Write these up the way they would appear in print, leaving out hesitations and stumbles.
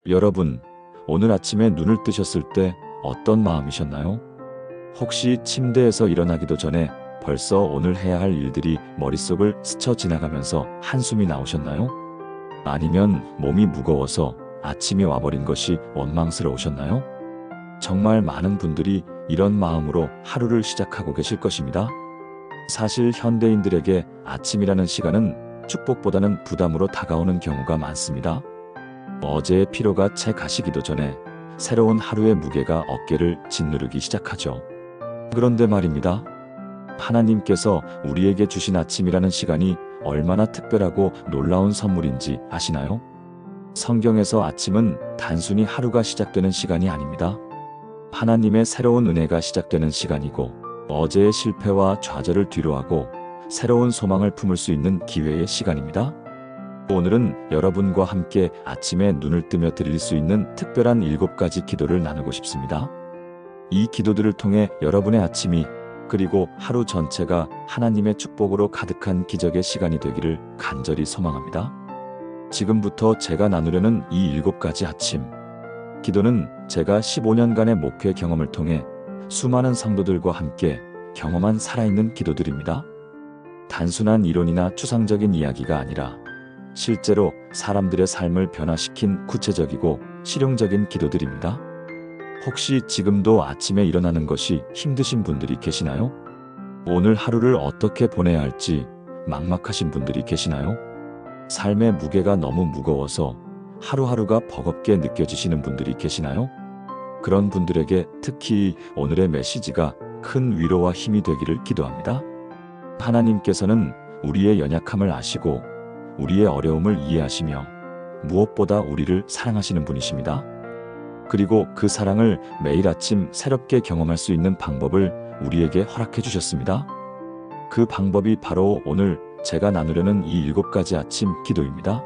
여러분, 오늘 아침에 눈을 뜨셨을 때 어떤 마음이셨나요? 혹시 침대에서 일어나기도 전에 벌써 오늘 해야 할 일들이 머릿속을 스쳐 지나가면서 한숨이 나오셨나요? 아니면 몸이 무거워서 아침이 와버린 것이 원망스러우셨나요? 정말 많은 분들이 이런 마음으로 하루를 시작하고 계실 것입니다. 사실 현대인들에게 아침이라는 시간은 축복보다는 부담으로 다가오는 경우가 많습니다. 어제의 피로가 채 가시기도 전에 새로운 하루의 무게가 어깨를 짓누르기 시작하죠. 그런데 말입니다. 하나님께서 우리에게 주신 아침이라는 시간이 얼마나 특별하고 놀라운 선물인지 아시나요? 성경에서 아침은 단순히 하루가 시작되는 시간이 아닙니다. 하나님의 새로운 은혜가 시작되는 시간이고, 어제의 실패와 좌절을 뒤로하고 새로운 소망을 품을 수 있는 기회의 시간입니다. 오늘은 여러분과 함께 아침에 눈을 뜨며 드릴 수 있는 특별한 7가지 기도를 나누고 싶습니다. 이 기도들을 통해 여러분의 아침이, 그리고 하루 전체가 하나님의 축복으로 가득한 기적의 시간이 되기를 간절히 소망합니다. 지금부터 제가 나누려는 이 7가지 아침 기도는 제가 15년간의 목회 경험을 통해 수많은 성도들과 함께 경험한 살아있는 기도들입니다. 단순한 이론이나 추상적인 이야기가 아니라 실제로 사람들의 삶을 변화시킨 구체적이고 실용적인 기도들입니다. 혹시 지금도 아침에 일어나는 것이 힘드신 분들이 계시나요? 오늘 하루를 어떻게 보내야 할지 막막하신 분들이 계시나요? 삶의 무게가 너무 무거워서 하루하루가 버겁게 느껴지시는 분들이 계시나요? 그런 분들에게 특히 오늘의 메시지가 큰 위로와 힘이 되기를 기도합니다. 하나님께서는 우리의 연약함을 아시고 우리의 어려움을 이해하시며 무엇보다 우리를 사랑하시는 분이십니다. 그리고 그 사랑을 매일 아침 새롭게 경험할 수 있는 방법을 우리에게 허락해 주셨습니다. 그 방법이 바로 오늘 제가 나누려는 이 7가지 아침 기도입니다.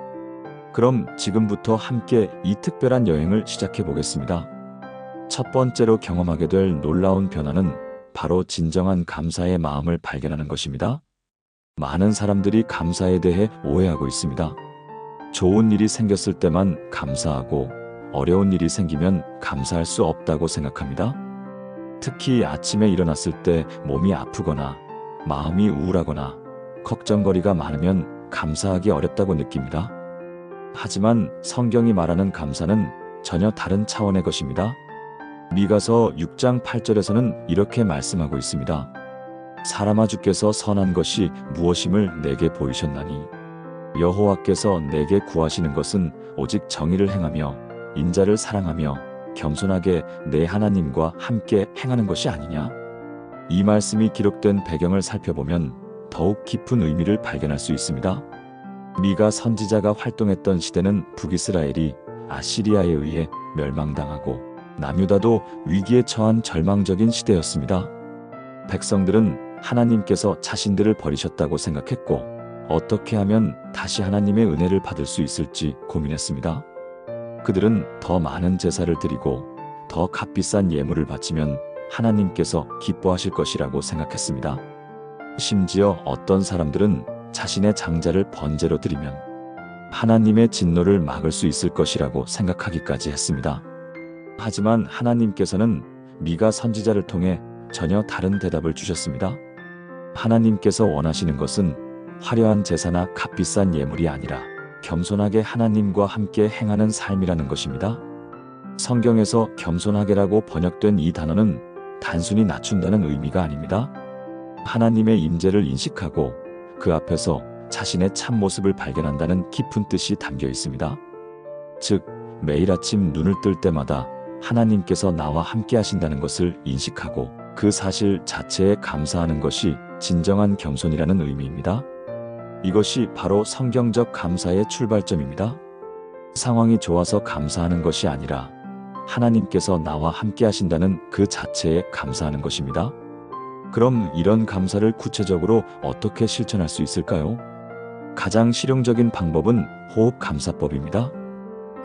그럼 지금부터 함께 이 특별한 여행을 시작해 보겠습니다. 첫 번째로 경험하게 될 놀라운 변화는 바로 진정한 감사의 마음을 발견하는 것입니다. 많은 사람들이 감사에 대해 오해하고 있습니다. 좋은 일이 생겼을 때만 감사하고 어려운 일이 생기면 감사할 수 없다고 생각합니다. 특히 아침에 일어났을 때 몸이 아프거나 마음이 우울하거나 걱정거리가 많으면 감사하기 어렵다고 느낍니다. 하지만 성경이 말하는 감사는 전혀 다른 차원의 것입니다. 미가서 6장 8절에서는 이렇게 말씀하고 있습니다. 사람아, 주께서 선한 것이 무엇임을 내게 보이셨나니 여호와께서 내게 구하시는 것은 오직 정의를 행하며 인자를 사랑하며 겸손하게 내 하나님과 함께 행하는 것이 아니냐. 이 말씀이 기록된 배경을 살펴보면 더욱 깊은 의미를 발견할 수 있습니다. 미가 선지자가 활동했던 시대는 북이스라엘이 아시리아에 의해 멸망당하고 남유다도 위기에 처한 절망적인 시대였습니다. 백성들은 하나님께서 자신들을 버리셨다고 생각했고 어떻게 하면 다시 하나님의 은혜를 받을 수 있을지 고민했습니다. 그들은 더 많은 제사를 드리고 더 값비싼 예물을 바치면 하나님께서 기뻐하실 것이라고 생각했습니다. 심지어 어떤 사람들은 자신의 장자를 번제로 드리면 하나님의 진노를 막을 수 있을 것이라고 생각하기까지 했습니다. 하지만 하나님께서는 미가 선지자를 통해 전혀 다른 대답을 주셨습니다. 하나님께서 원하시는 것은 화려한 제사나 값비싼 예물이 아니라 겸손하게 하나님과 함께 행하는 삶이라는 것입니다. 성경에서 겸손하게라고 번역된 이 단어는 단순히 낮춘다는 의미가 아닙니다. 하나님의 임재를 인식하고 그 앞에서 자신의 참모습을 발견한다는 깊은 뜻이 담겨 있습니다. 즉, 매일 아침 눈을 뜰 때마다 하나님께서 나와 함께 하신다는 것을 인식하고 그 사실 자체에 감사하는 것이 진정한 겸손이라는 의미입니다. 이것이 바로 성경적 감사의 출발점입니다. 상황이 좋아서 감사하는 것이 아니라 하나님께서 나와 함께 하신다는 그 자체에 감사하는 것입니다. 그럼 이런 감사를 구체적으로 어떻게 실천할 수 있을까요? 가장 실용적인 방법은 호흡 감사법입니다.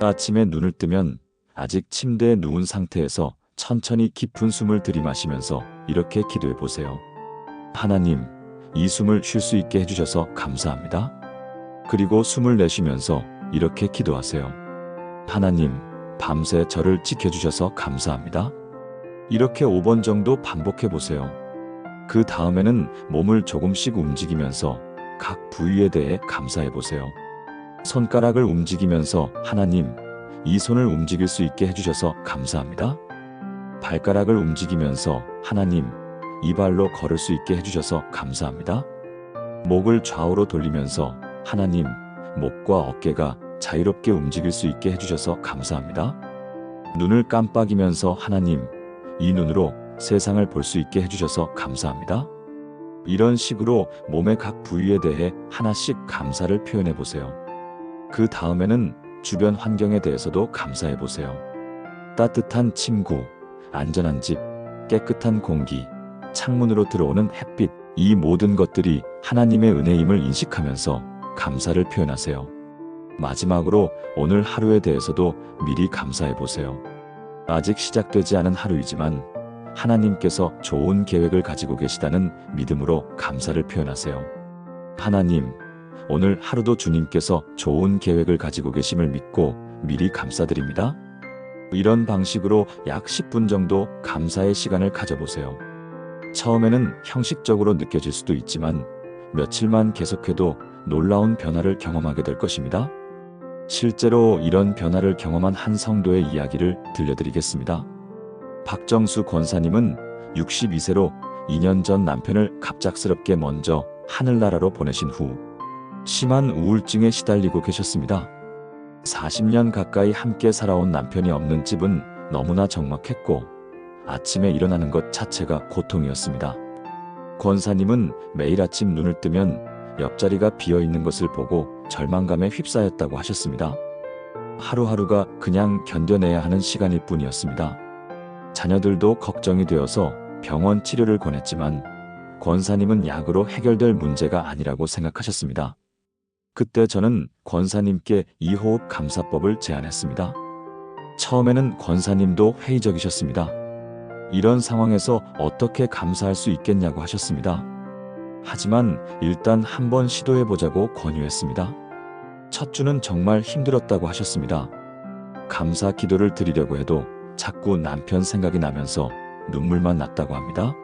아침에 눈을 뜨면 아직 침대에 누운 상태에서 천천히 깊은 숨을 들이마시면서 이렇게 기도해 보세요. 하나님, 이 숨을 쉴 수 있게 해주셔서 감사합니다. 그리고 숨을 내쉬면서 이렇게 기도하세요. 하나님, 밤새 저를 지켜주셔서 감사합니다. 이렇게 5번 정도 반복해 보세요. 그 다음에는 몸을 조금씩 움직이면서 각 부위에 대해 감사해 보세요. 손가락을 움직이면서 하나님, 이 손을 움직일 수 있게 해주셔서 감사합니다. 발가락을 움직이면서 하나님, 이 발로 걸을 수 있게 해주셔서 감사합니다. 목을 좌우로 돌리면서 하나님, 목과 어깨가 자유롭게 움직일 수 있게 해주셔서 감사합니다. 눈을 깜빡이면서 하나님, 이 눈으로 세상을 볼 수 있게 해주셔서 감사합니다. 이런 식으로 몸의 각 부위에 대해 하나씩 감사를 표현해 보세요. 그 다음에는 주변 환경에 대해서도 감사해 보세요. 따뜻한 침구, 안전한 집, 깨끗한 공기, 창문으로 들어오는 햇빛, 이 모든 것들이 하나님의 은혜임을 인식하면서 감사를 표현하세요. 마지막으로 오늘 하루에 대해서도 미리 감사해 보세요. 아직 시작되지 않은 하루이지만 하나님께서 좋은 계획을 가지고 계시다는 믿음으로 감사를 표현하세요. 하나님, 오늘 하루도 주님께서 좋은 계획을 가지고 계심을 믿고 미리 감사드립니다. 이런 방식으로 약 10분 정도 감사의 시간을 가져보세요. 처음에는 형식적으로 느껴질 수도 있지만 며칠만 계속해도 놀라운 변화를 경험하게 될 것입니다. 실제로 이런 변화를 경험한 한 성도의 이야기를 들려드리겠습니다. 박정수 권사님은 62세로 2년 전 남편을 갑작스럽게 먼저 하늘나라로 보내신 후 심한 우울증에 시달리고 계셨습니다. 40년 가까이 함께 살아온 남편이 없는 집은 너무나 적막했고 아침에 일어나는 것 자체가 고통이었습니다. 권사님은 매일 아침 눈을 뜨면 옆자리가 비어있는 것을 보고 절망감에 휩싸였다고 하셨습니다. 하루하루가 그냥 견뎌내야 하는 시간일 뿐이었습니다. 자녀들도 걱정이 되어서 병원 치료를 권했지만 권사님은 약으로 해결될 문제가 아니라고 생각하셨습니다. 그때 저는 권사님께 이호흡 감사법을 제안했습니다. 처음에는 권사님도 회의적이셨습니다. 이런 상황에서 어떻게 감사할 수 있겠냐고 하셨습니다. 하지만 일단 한번 시도해보자고 권유했습니다. 첫 주는 정말 힘들었다고 하셨습니다. 감사 기도를 드리려고 해도 자꾸 남편 생각이 나면서 눈물만 났다고 합니다.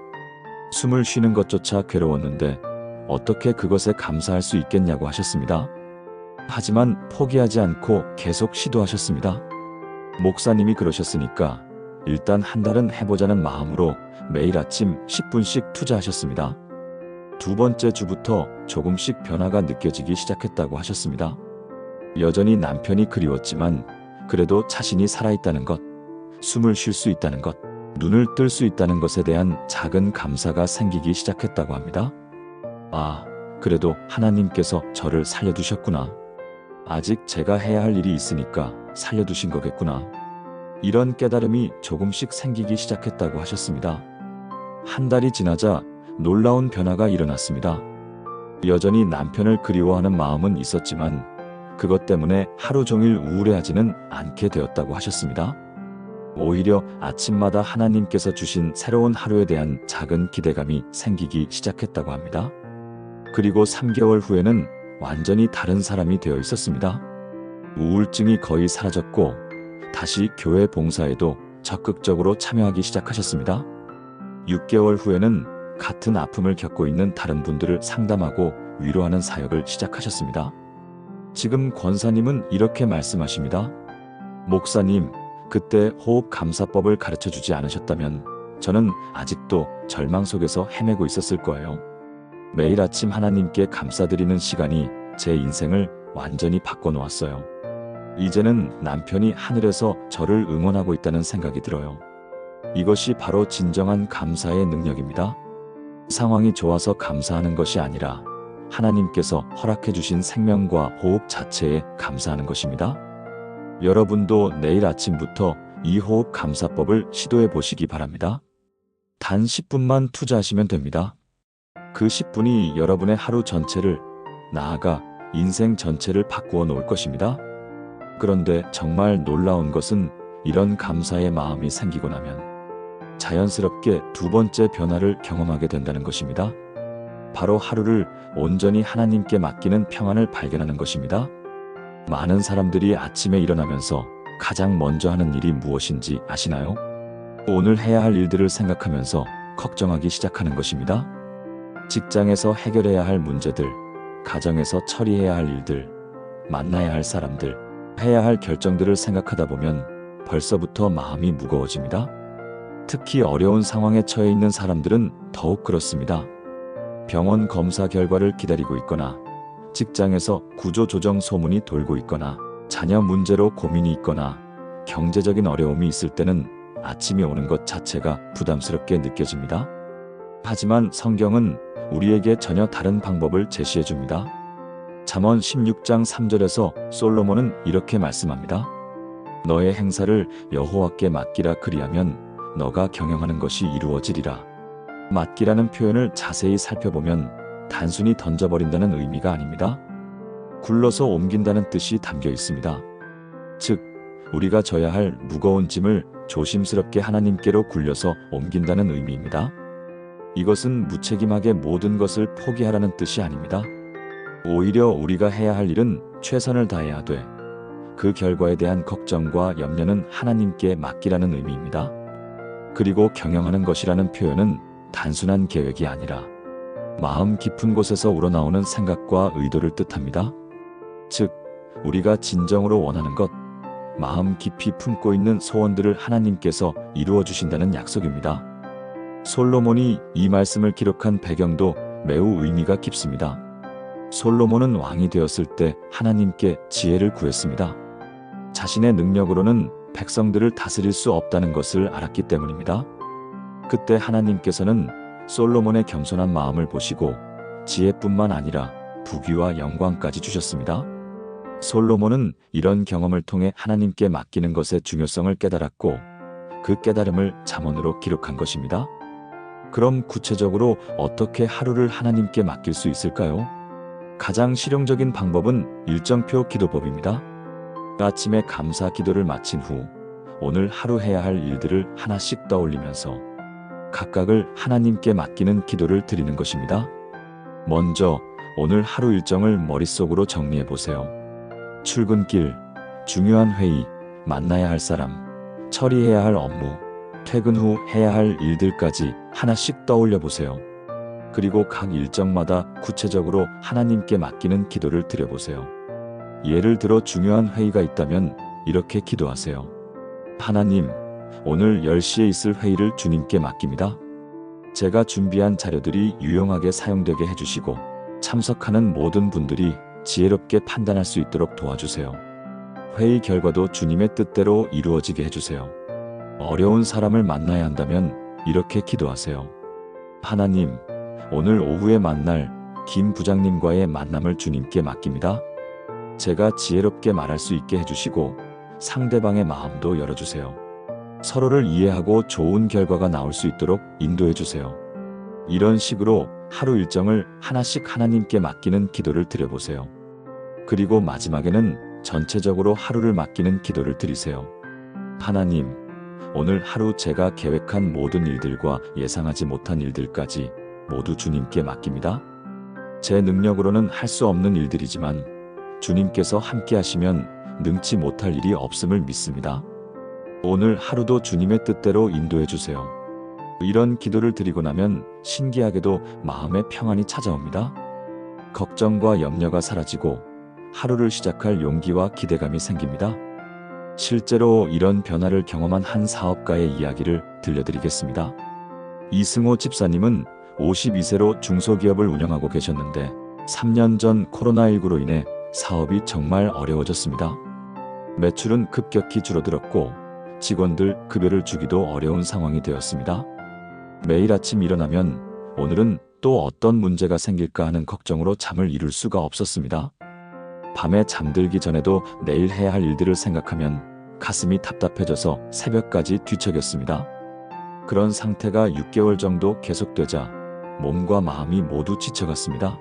숨을 쉬는 것조차 괴로웠는데 어떻게 그것에 감사할 수 있겠냐고 하셨습니다. 하지만 포기하지 않고 계속 시도하셨습니다. 목사님이 그러셨으니까 일단 한 달은 해보자는 마음으로 매일 아침 10분씩 투자하셨습니다. 두 번째 주부터 조금씩 변화가 느껴지기 시작했다고 하셨습니다. 여전히 남편이 그리웠지만 그래도 자신이 살아있다는 것, 숨을 쉴 수 있다는 것, 눈을 뜰 수 있다는 것에 대한 작은 감사가 생기기 시작했다고 합니다. 아, 그래도 하나님께서 저를 살려두셨구나. 아직 제가 해야 할 일이 있으니까 살려두신 거겠구나. 이런 깨달음이 조금씩 생기기 시작했다고 하셨습니다. 한 달이 지나자 놀라운 변화가 일어났습니다. 여전히 남편을 그리워하는 마음은 있었지만 그것 때문에 하루 종일 우울해하지는 않게 되었다고 하셨습니다. 오히려 아침마다 하나님께서 주신 새로운 하루에 대한 작은 기대감이 생기기 시작했다고 합니다. 그리고 3개월 후에는 완전히 다른 사람이 되어 있었습니다. 우울증이 거의 사라졌고 다시 교회 봉사에도 적극적으로 참여하기 시작하셨습니다. 6개월 후에는 같은 아픔을 겪고 있는 다른 분들을 상담하고 위로하는 사역을 시작하셨습니다. 지금 권사님은 이렇게 말씀하십니다. 목사님, 그때 호흡 감사법을 가르쳐 주지 않으셨다면 저는 아직도 절망 속에서 헤매고 있었을 거예요. 매일 아침 하나님께 감사드리는 시간이 제 인생을 완전히 바꿔놓았어요. 이제는 남편이 하늘에서 저를 응원하고 있다는 생각이 들어요. 이것이 바로 진정한 감사의 능력입니다. 상황이 좋아서 감사하는 것이 아니라 하나님께서 허락해 주신 생명과 호흡 자체에 감사하는 것입니다. 여러분도 내일 아침부터 이 호흡 감사법을 시도해 보시기 바랍니다. 단 10분만 투자하시면 됩니다. 그 10분이 여러분의 하루 전체를, 나아가 인생 전체를 바꾸어 놓을 것입니다. 그런데 정말 놀라운 것은 이런 감사의 마음이 생기고 나면 자연스럽게 두 번째 변화를 경험하게 된다는 것입니다. 바로 하루를 온전히 하나님께 맡기는 평안을 발견하는 것입니다. 많은 사람들이 아침에 일어나면서 가장 먼저 하는 일이 무엇인지 아시나요? 오늘 해야 할 일들을 생각하면서 걱정하기 시작하는 것입니다. 직장에서 해결해야 할 문제들, 가정에서 처리해야 할 일들, 만나야 할 사람들, 해야 할 결정들을 생각하다 보면 벌써부터 마음이 무거워집니다. 특히 어려운 상황에 처해 있는 사람들은 더욱 그렇습니다. 병원 검사 결과를 기다리고 있거나, 직장에서 구조조정 소문이 돌고 있거나, 자녀 문제로 고민이 있거나, 경제적인 어려움이 있을 때는 아침이 오는 것 자체가 부담스럽게 느껴집니다. 하지만 성경은 우리에게 전혀 다른 방법을 제시해 줍니다. 잠언 16장 3절에서 솔로몬은 이렇게 말씀합니다. 너의 행사를 여호와께 맡기라, 그리하면 너가 경영하는 것이 이루어지리라. 맡기라는 표현을 자세히 살펴보면 단순히 던져버린다는 의미가 아닙니다. 굴러서 옮긴다는 뜻이 담겨 있습니다. 즉, 우리가 져야 할 무거운 짐을 조심스럽게 하나님께로 굴려서 옮긴다는 의미입니다. 이것은 무책임하게 모든 것을 포기하라는 뜻이 아닙니다. 오히려 우리가 해야 할 일은 최선을 다해야 돼. 그 결과에 대한 걱정과 염려는 하나님께 맡기라는 의미입니다. 그리고 경영하는 것이라는 표현은 단순한 계획이 아니라 마음 깊은 곳에서 우러나오는 생각과 의도를 뜻합니다. 즉, 우리가 진정으로 원하는 것, 마음 깊이 품고 있는 소원들을 하나님께서 이루어 주신다는 약속입니다. 솔로몬이 이 말씀을 기록한 배경도 매우 의미가 깊습니다. 솔로몬은 왕이 되었을 때 하나님께 지혜를 구했습니다. 자신의 능력으로는 백성들을 다스릴 수 없다는 것을 알았기 때문입니다. 그때 하나님께서는 솔로몬의 겸손한 마음을 보시고 지혜뿐만 아니라 부귀와 영광까지 주셨습니다. 솔로몬은 이런 경험을 통해 하나님께 맡기는 것의 중요성을 깨달았고 그 깨달음을 잠언으로 기록한 것입니다. 그럼 구체적으로 어떻게 하루를 하나님께 맡길 수 있을까요? 가장 실용적인 방법은 일정표 기도법입니다. 아침에 감사 기도를 마친 후 오늘 하루 해야 할 일들을 하나씩 떠올리면서 각각을 하나님께 맡기는 기도를 드리는 것입니다. 먼저 오늘 하루 일정을 머릿속으로 정리해 보세요. 출근길, 중요한 회의, 만나야 할 사람, 처리해야 할 업무, 퇴근 후 해야 할 일들까지 하나씩 떠올려 보세요. 그리고 각 일정마다 구체적으로 하나님께 맡기는 기도를 드려보세요. 예를 들어 중요한 회의가 있다면 이렇게 기도하세요. 하나님, 오늘 10시에 있을 회의를 주님께 맡깁니다. 제가 준비한 자료들이 유용하게 사용되게 해주시고 참석하는 모든 분들이 지혜롭게 판단할 수 있도록 도와주세요. 회의 결과도 주님의 뜻대로 이루어지게 해주세요. 어려운 사람을 만나야 한다면 이렇게 기도하세요. 하나님, 오늘 오후에 만날 김 부장님과의 만남을 주님께 맡깁니다. 제가 지혜롭게 말할 수 있게 해주시고 상대방의 마음도 열어주세요. 서로를 이해하고 좋은 결과가 나올 수 있도록 인도해주세요. 이런 식으로 하루 일정을 하나씩 하나님께 맡기는 기도를 드려보세요. 그리고 마지막에는 전체적으로 하루를 맡기는 기도를 드리세요. 하나님, 오늘 하루 제가 계획한 모든 일들과 예상하지 못한 일들까지 모두 주님께 맡깁니다. 제 능력으로는 할 수 없는 일들이지만 주님께서 함께 하시면 능치 못할 일이 없음을 믿습니다. 오늘 하루도 주님의 뜻대로 인도해 주세요. 이런 기도를 드리고 나면 신기하게도 마음의 평안이 찾아옵니다. 걱정과 염려가 사라지고 하루를 시작할 용기와 기대감이 생깁니다. 실제로 이런 변화를 경험한 한 사업가의 이야기를 들려드리겠습니다. 이승호 집사님은 52세로 중소기업을 운영하고 계셨는데 3년 전 코로나19로 인해 사업이 정말 어려워졌습니다. 매출은 급격히 줄어들었고 직원들 급여를 주기도 어려운 상황이 되었습니다. 매일 아침 일어나면 오늘은 또 어떤 문제가 생길까 하는 걱정으로 잠을 이룰 수가 없었습니다. 밤에 잠들기 전에도 내일 해야 할 일들을 생각하면 가슴이 답답해져서 새벽까지 뒤척였습니다. 그런 상태가 6개월 정도 계속되자 몸과 마음이 모두 지쳐갔습니다.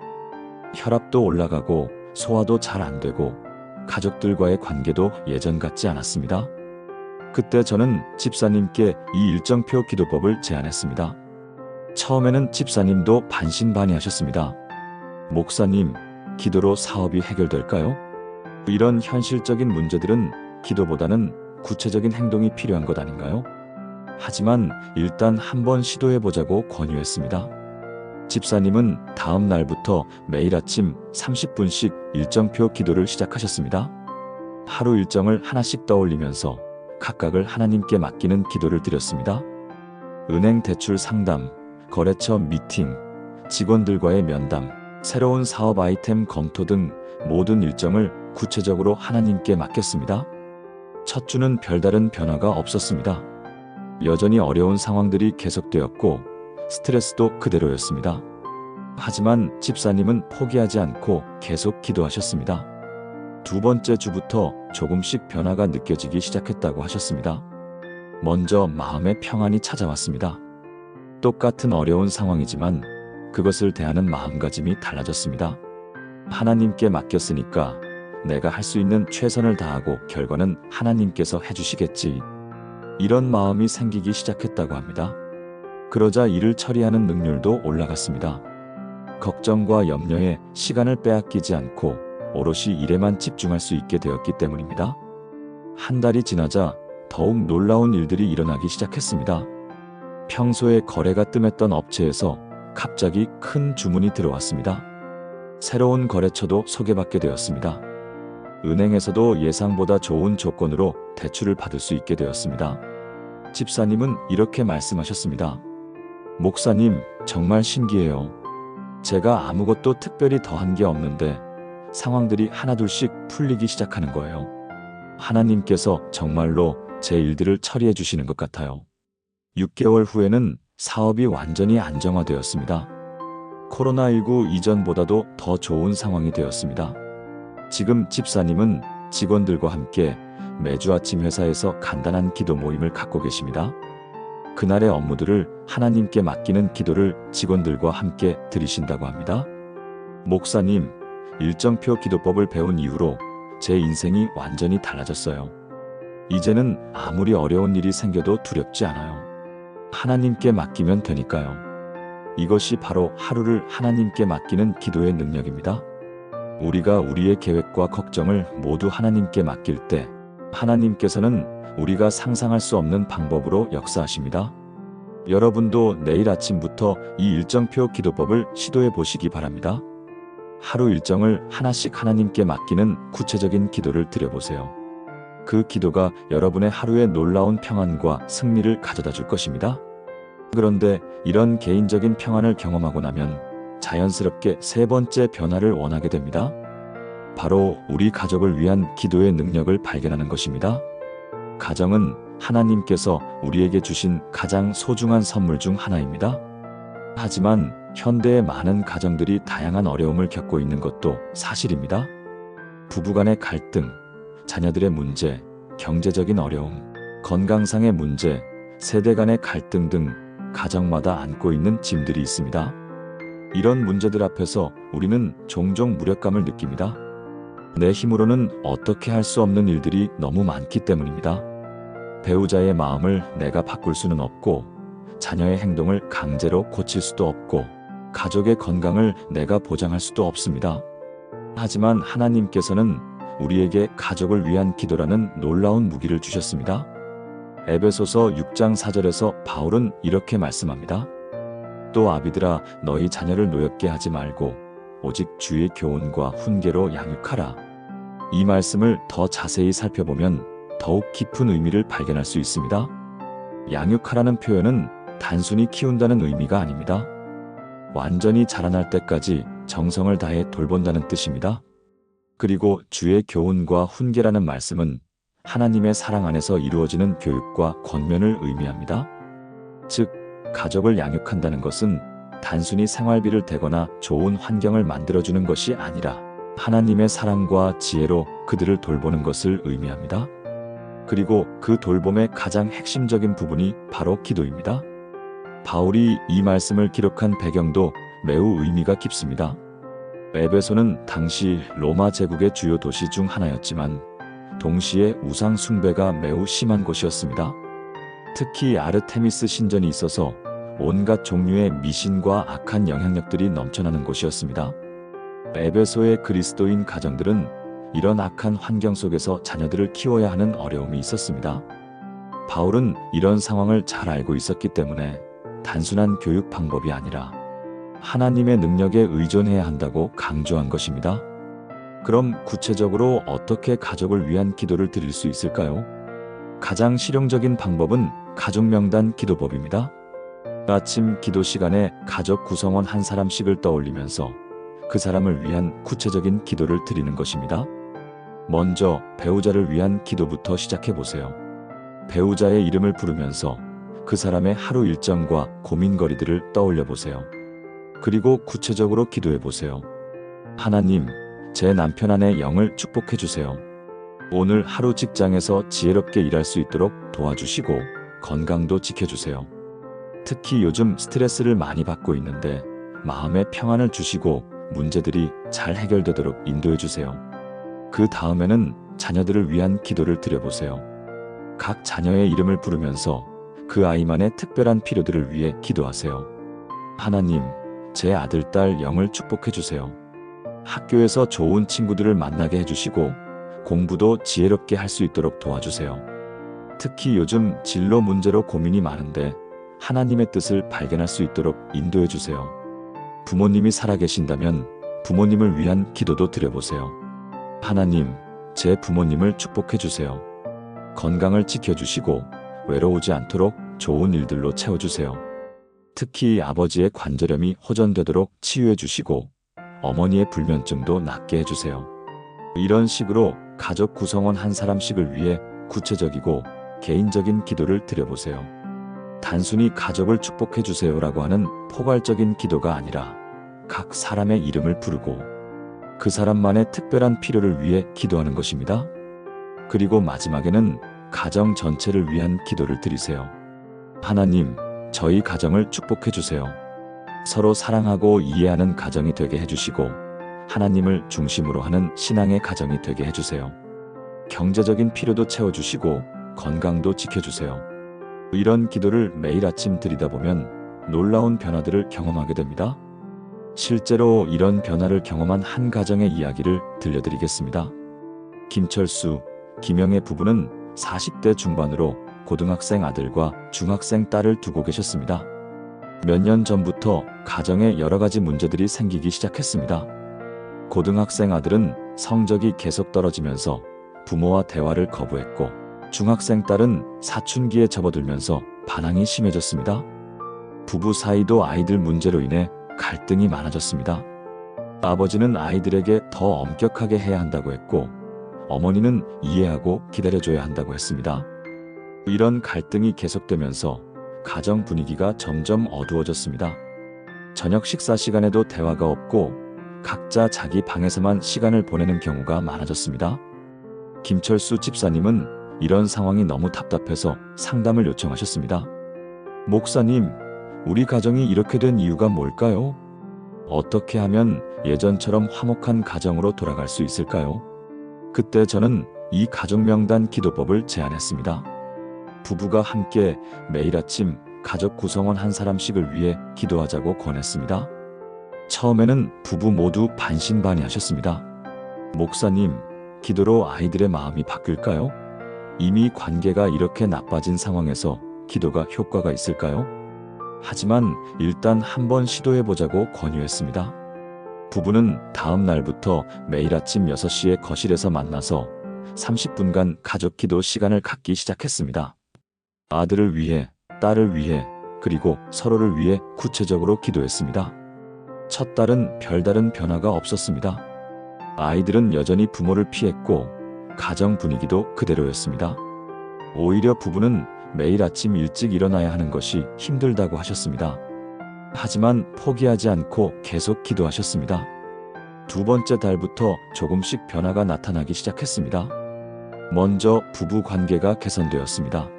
혈압도 올라가고 소화도 잘 안 되고 가족들과의 관계도 예전 같지 않았습니다. 그때 저는 집사님께 이 일정표 기도법을 제안했습니다. 처음에는 집사님도 반신반의하셨습니다. 목사님, 기도로 사업이 해결될까요? 이런 현실적인 문제들은 기도보다는 구체적인 행동이 필요한 것 아닌가요? 하지만 일단 한번 시도해보자고 권유했습니다. 집사님은 다음 날부터 매일 아침 30분씩 일정표 기도를 시작하셨습니다. 하루 일정을 하나씩 떠올리면서 각각을 하나님께 맡기는 기도를 드렸습니다. 은행 대출 상담, 거래처 미팅, 직원들과의 면담, 새로운 사업 아이템 검토 등 모든 일정을 구체적으로 하나님께 맡겼습니다. 첫 주는 별다른 변화가 없었습니다. 여전히 어려운 상황들이 계속되었고 스트레스도 그대로였습니다. 하지만 집사님은 포기하지 않고 계속 기도하셨습니다. 두 번째 주부터 조금씩 변화가 느껴지기 시작했다고 하셨습니다. 먼저 마음의 평안이 찾아왔습니다. 똑같은 어려운 상황이지만 그것을 대하는 마음가짐이 달라졌습니다. 하나님께 맡겼으니까 내가 할 수 있는 최선을 다하고 결과는 하나님께서 해주시겠지. 이런 마음이 생기기 시작했다고 합니다. 그러자 일을 처리하는 능률도 올라갔습니다. 걱정과 염려에 시간을 빼앗기지 않고 오롯이 일에만 집중할 수 있게 되었기 때문입니다. 한 달이 지나자 더욱 놀라운 일들이 일어나기 시작했습니다. 평소에 거래가 뜸했던 업체에서 갑자기 큰 주문이 들어왔습니다. 새로운 거래처도 소개받게 되었습니다. 은행에서도 예상보다 좋은 조건으로 대출을 받을 수 있게 되었습니다. 집사님은 이렇게 말씀하셨습니다. 목사님, 정말 신기해요. 제가 아무것도 특별히 더한 게 없는데 상황들이 하나둘씩 풀리기 시작하는 거예요. 하나님께서 정말로 제 일들을 처리해 주시는 것 같아요. 6개월 후에는 사업이 완전히 안정화되었습니다. 코로나19 이전보다도 더 좋은 상황이 되었습니다. 지금 집사님은 직원들과 함께 매주 아침 회사에서 간단한 기도 모임을 갖고 계십니다. 그날의 업무들을 하나님께 맡기는 기도를 직원들과 함께 드리신다고 합니다. 목사님, 일정표 기도법을 배운 이후로 제 인생이 완전히 달라졌어요. 이제는 아무리 어려운 일이 생겨도 두렵지 않아요. 하나님께 맡기면 되니까요. 이것이 바로 하루를 하나님께 맡기는 기도의 능력입니다. 우리가 우리의 계획과 걱정을 모두 하나님께 맡길 때 하나님께서는 우리가 상상할 수 없는 방법으로 역사하십니다. 여러분도 내일 아침부터 이 일정표 기도법을 시도해 보시기 바랍니다. 하루 일정을 하나씩 하나님께 맡기는 구체적인 기도를 드려보세요. 그 기도가 여러분의 하루에 놀라운 평안과 승리를 가져다 줄 것입니다. 그런데 이런 개인적인 평안을 경험하고 나면 자연스럽게 세 번째 변화를 원하게 됩니다. 바로 우리 가족을 위한 기도의 능력을 발견하는 것입니다. 가정은 하나님께서 우리에게 주신 가장 소중한 선물 중 하나입니다. 하지만 현대의 많은 가정들이 다양한 어려움을 겪고 있는 것도 사실입니다. 부부간의 갈등, 자녀들의 문제, 경제적인 어려움, 건강상의 문제, 세대 간의 갈등 등 가정마다 안고 있는 짐들이 있습니다. 이런 문제들 앞에서 우리는 종종 무력감을 느낍니다. 내 힘으로는 어떻게 할 수 없는 일들이 너무 많기 때문입니다. 배우자의 마음을 내가 바꿀 수는 없고, 자녀의 행동을 강제로 고칠 수도 없고, 가족의 건강을 내가 보장할 수도 없습니다. 하지만 하나님께서는 우리에게 가족을 위한 기도라는 놀라운 무기를 주셨습니다. 에베소서 6장 4절에서 바울은 이렇게 말씀합니다. 또 아비들아, 너희 자녀를 노엽게 하지 말고 오직 주의 교훈과 훈계로 양육하라. 이 말씀을 더 자세히 살펴보면 더욱 깊은 의미를 발견할 수 있습니다. 양육하라는 표현은 단순히 키운다는 의미가 아닙니다. 완전히 자라날 때까지 정성을 다해 돌본다는 뜻입니다. 그리고 주의 교훈과 훈계라는 말씀은 하나님의 사랑 안에서 이루어지는 교육과 권면을 의미합니다. 즉, 가족을 양육한다는 것은 단순히 생활비를 대거나 좋은 환경을 만들어주는 것이 아니라 하나님의 사랑과 지혜로 그들을 돌보는 것을 의미합니다. 그리고 그 돌봄의 가장 핵심적인 부분이 바로 기도입니다. 바울이 이 말씀을 기록한 배경도 매우 의미가 깊습니다. 에베소는 당시 로마 제국의 주요 도시 중 하나였지만 동시에 우상 숭배가 매우 심한 곳이었습니다. 특히 아르테미스 신전이 있어서 온갖 종류의 미신과 악한 영향력들이 넘쳐나는 곳이었습니다. 에베소의 그리스도인 가정들은 이런 악한 환경 속에서 자녀들을 키워야 하는 어려움이 있었습니다. 바울은 이런 상황을 잘 알고 있었기 때문에 단순한 교육 방법이 아니라 하나님의 능력에 의존해야 한다고 강조한 것입니다. 그럼 구체적으로 어떻게 가족을 위한 기도를 드릴 수 있을까요? 가장 실용적인 방법은 가족 명단 기도법입니다. 아침 기도 시간에 가족 구성원 한 사람씩을 떠올리면서 그 사람을 위한 구체적인 기도를 드리는 것입니다. 먼저 배우자를 위한 기도부터 시작해 보세요. 배우자의 이름을 부르면서 그 사람의 하루 일정과 고민거리들을 떠올려 보세요. 그리고 구체적으로 기도해 보세요. 하나님, 제 남편 안의 영을 축복해 주세요. 오늘 하루 직장에서 지혜롭게 일할 수 있도록 도와주시고 건강도 지켜주세요. 특히 요즘 스트레스를 많이 받고 있는데 마음의 평안을 주시고 문제들이 잘 해결되도록 인도해 주세요. 그 다음에는 자녀들을 위한 기도를 드려보세요. 각 자녀의 이름을 부르면서 그 아이만의 특별한 필요들을 위해 기도하세요. 하나님, 제 아들, 딸 영을 축복해 주세요. 학교에서 좋은 친구들을 만나게 해주시고 공부도 지혜롭게 할 수 있도록 도와주세요. 특히 요즘 진로 문제로 고민이 많은데 하나님의 뜻을 발견할 수 있도록 인도해 주세요. 부모님이 살아계신다면 부모님을 위한 기도도 드려보세요. 하나님, 제 부모님을 축복해 주세요. 건강을 지켜주시고 외로우지 않도록 좋은 일들로 채워주세요. 특히 아버지의 관절염이 호전되도록 치유해 주시고 어머니의 불면증도 낫게 해주세요. 이런 식으로 가족 구성원 한 사람씩을 위해 구체적이고 개인적인 기도를 드려보세요. 단순히 가족을 축복해 주세요라고 하는 포괄적인 기도가 아니라 각 사람의 이름을 부르고 그 사람만의 특별한 필요를 위해 기도하는 것입니다. 그리고 마지막에는 가정 전체를 위한 기도를 드리세요. 하나님, 저희 가정을 축복해 주세요. 서로 사랑하고 이해하는 가정이 되게 해주시고 하나님을 중심으로 하는 신앙의 가정이 되게 해주세요. 경제적인 필요도 채워주시고 건강도 지켜주세요. 이런 기도를 매일 아침 드리다 보면 놀라운 변화들을 경험하게 됩니다. 실제로 이런 변화를 경험한 한 가정의 이야기를 들려드리겠습니다. 김철수, 김영애 부부는 40대 중반으로 고등학생 아들과 중학생 딸을 두고 계셨습니다. 몇 년 전부터 가정에 여러 가지 문제들이 생기기 시작했습니다. 고등학생 아들은 성적이 계속 떨어지면서 부모와 대화를 거부했고 중학생 딸은 사춘기에 접어들면서 반항이 심해졌습니다. 부부 사이도 아이들 문제로 인해 갈등이 많아졌습니다. 아버지는 아이들에게 더 엄격하게 해야 한다고 했고 어머니는 이해하고 기다려줘야 한다고 했습니다. 이런 갈등이 계속되면서 가정 분위기가 점점 어두워졌습니다. 저녁 식사 시간에도 대화가 없고 각자 자기 방에서만 시간을 보내는 경우가 많아졌습니다. 김철수 집사님은 이런 상황이 너무 답답해서 상담을 요청하셨습니다. 목사님, 우리 가정이 이렇게 된 이유가 뭘까요? 어떻게 하면 예전처럼 화목한 가정으로 돌아갈 수 있을까요? 그때 저는 이 가족 명단 기도법을 제안했습니다. 부부가 함께 매일 아침 가족 구성원 한 사람씩을 위해 기도하자고 권했습니다. 처음에는 부부 모두 반신반의하셨습니다. 목사님, 기도로 아이들의 마음이 바뀔까요? 이미 관계가 이렇게 나빠진 상황에서 기도가 효과가 있을까요? 하지만 일단 한번 시도해보자고 권유했습니다. 부부는 다음 날부터 매일 아침 6시에 거실에서 만나서 30분간 가족 기도 시간을 갖기 시작했습니다. 아들을 위해, 딸을 위해, 그리고 서로를 위해 구체적으로 기도했습니다. 첫 달은 별다른 변화가 없었습니다. 아이들은 여전히 부모를 피했고 가정 분위기도 그대로였습니다. 오히려 부부는 매일 아침 일찍 일어나야 하는 것이 힘들다고 하셨습니다. 하지만 포기하지 않고 계속 기도하셨습니다. 두 번째 달부터 조금씩 변화가 나타나기 시작했습니다. 먼저 부부 관계가 개선되었습니다.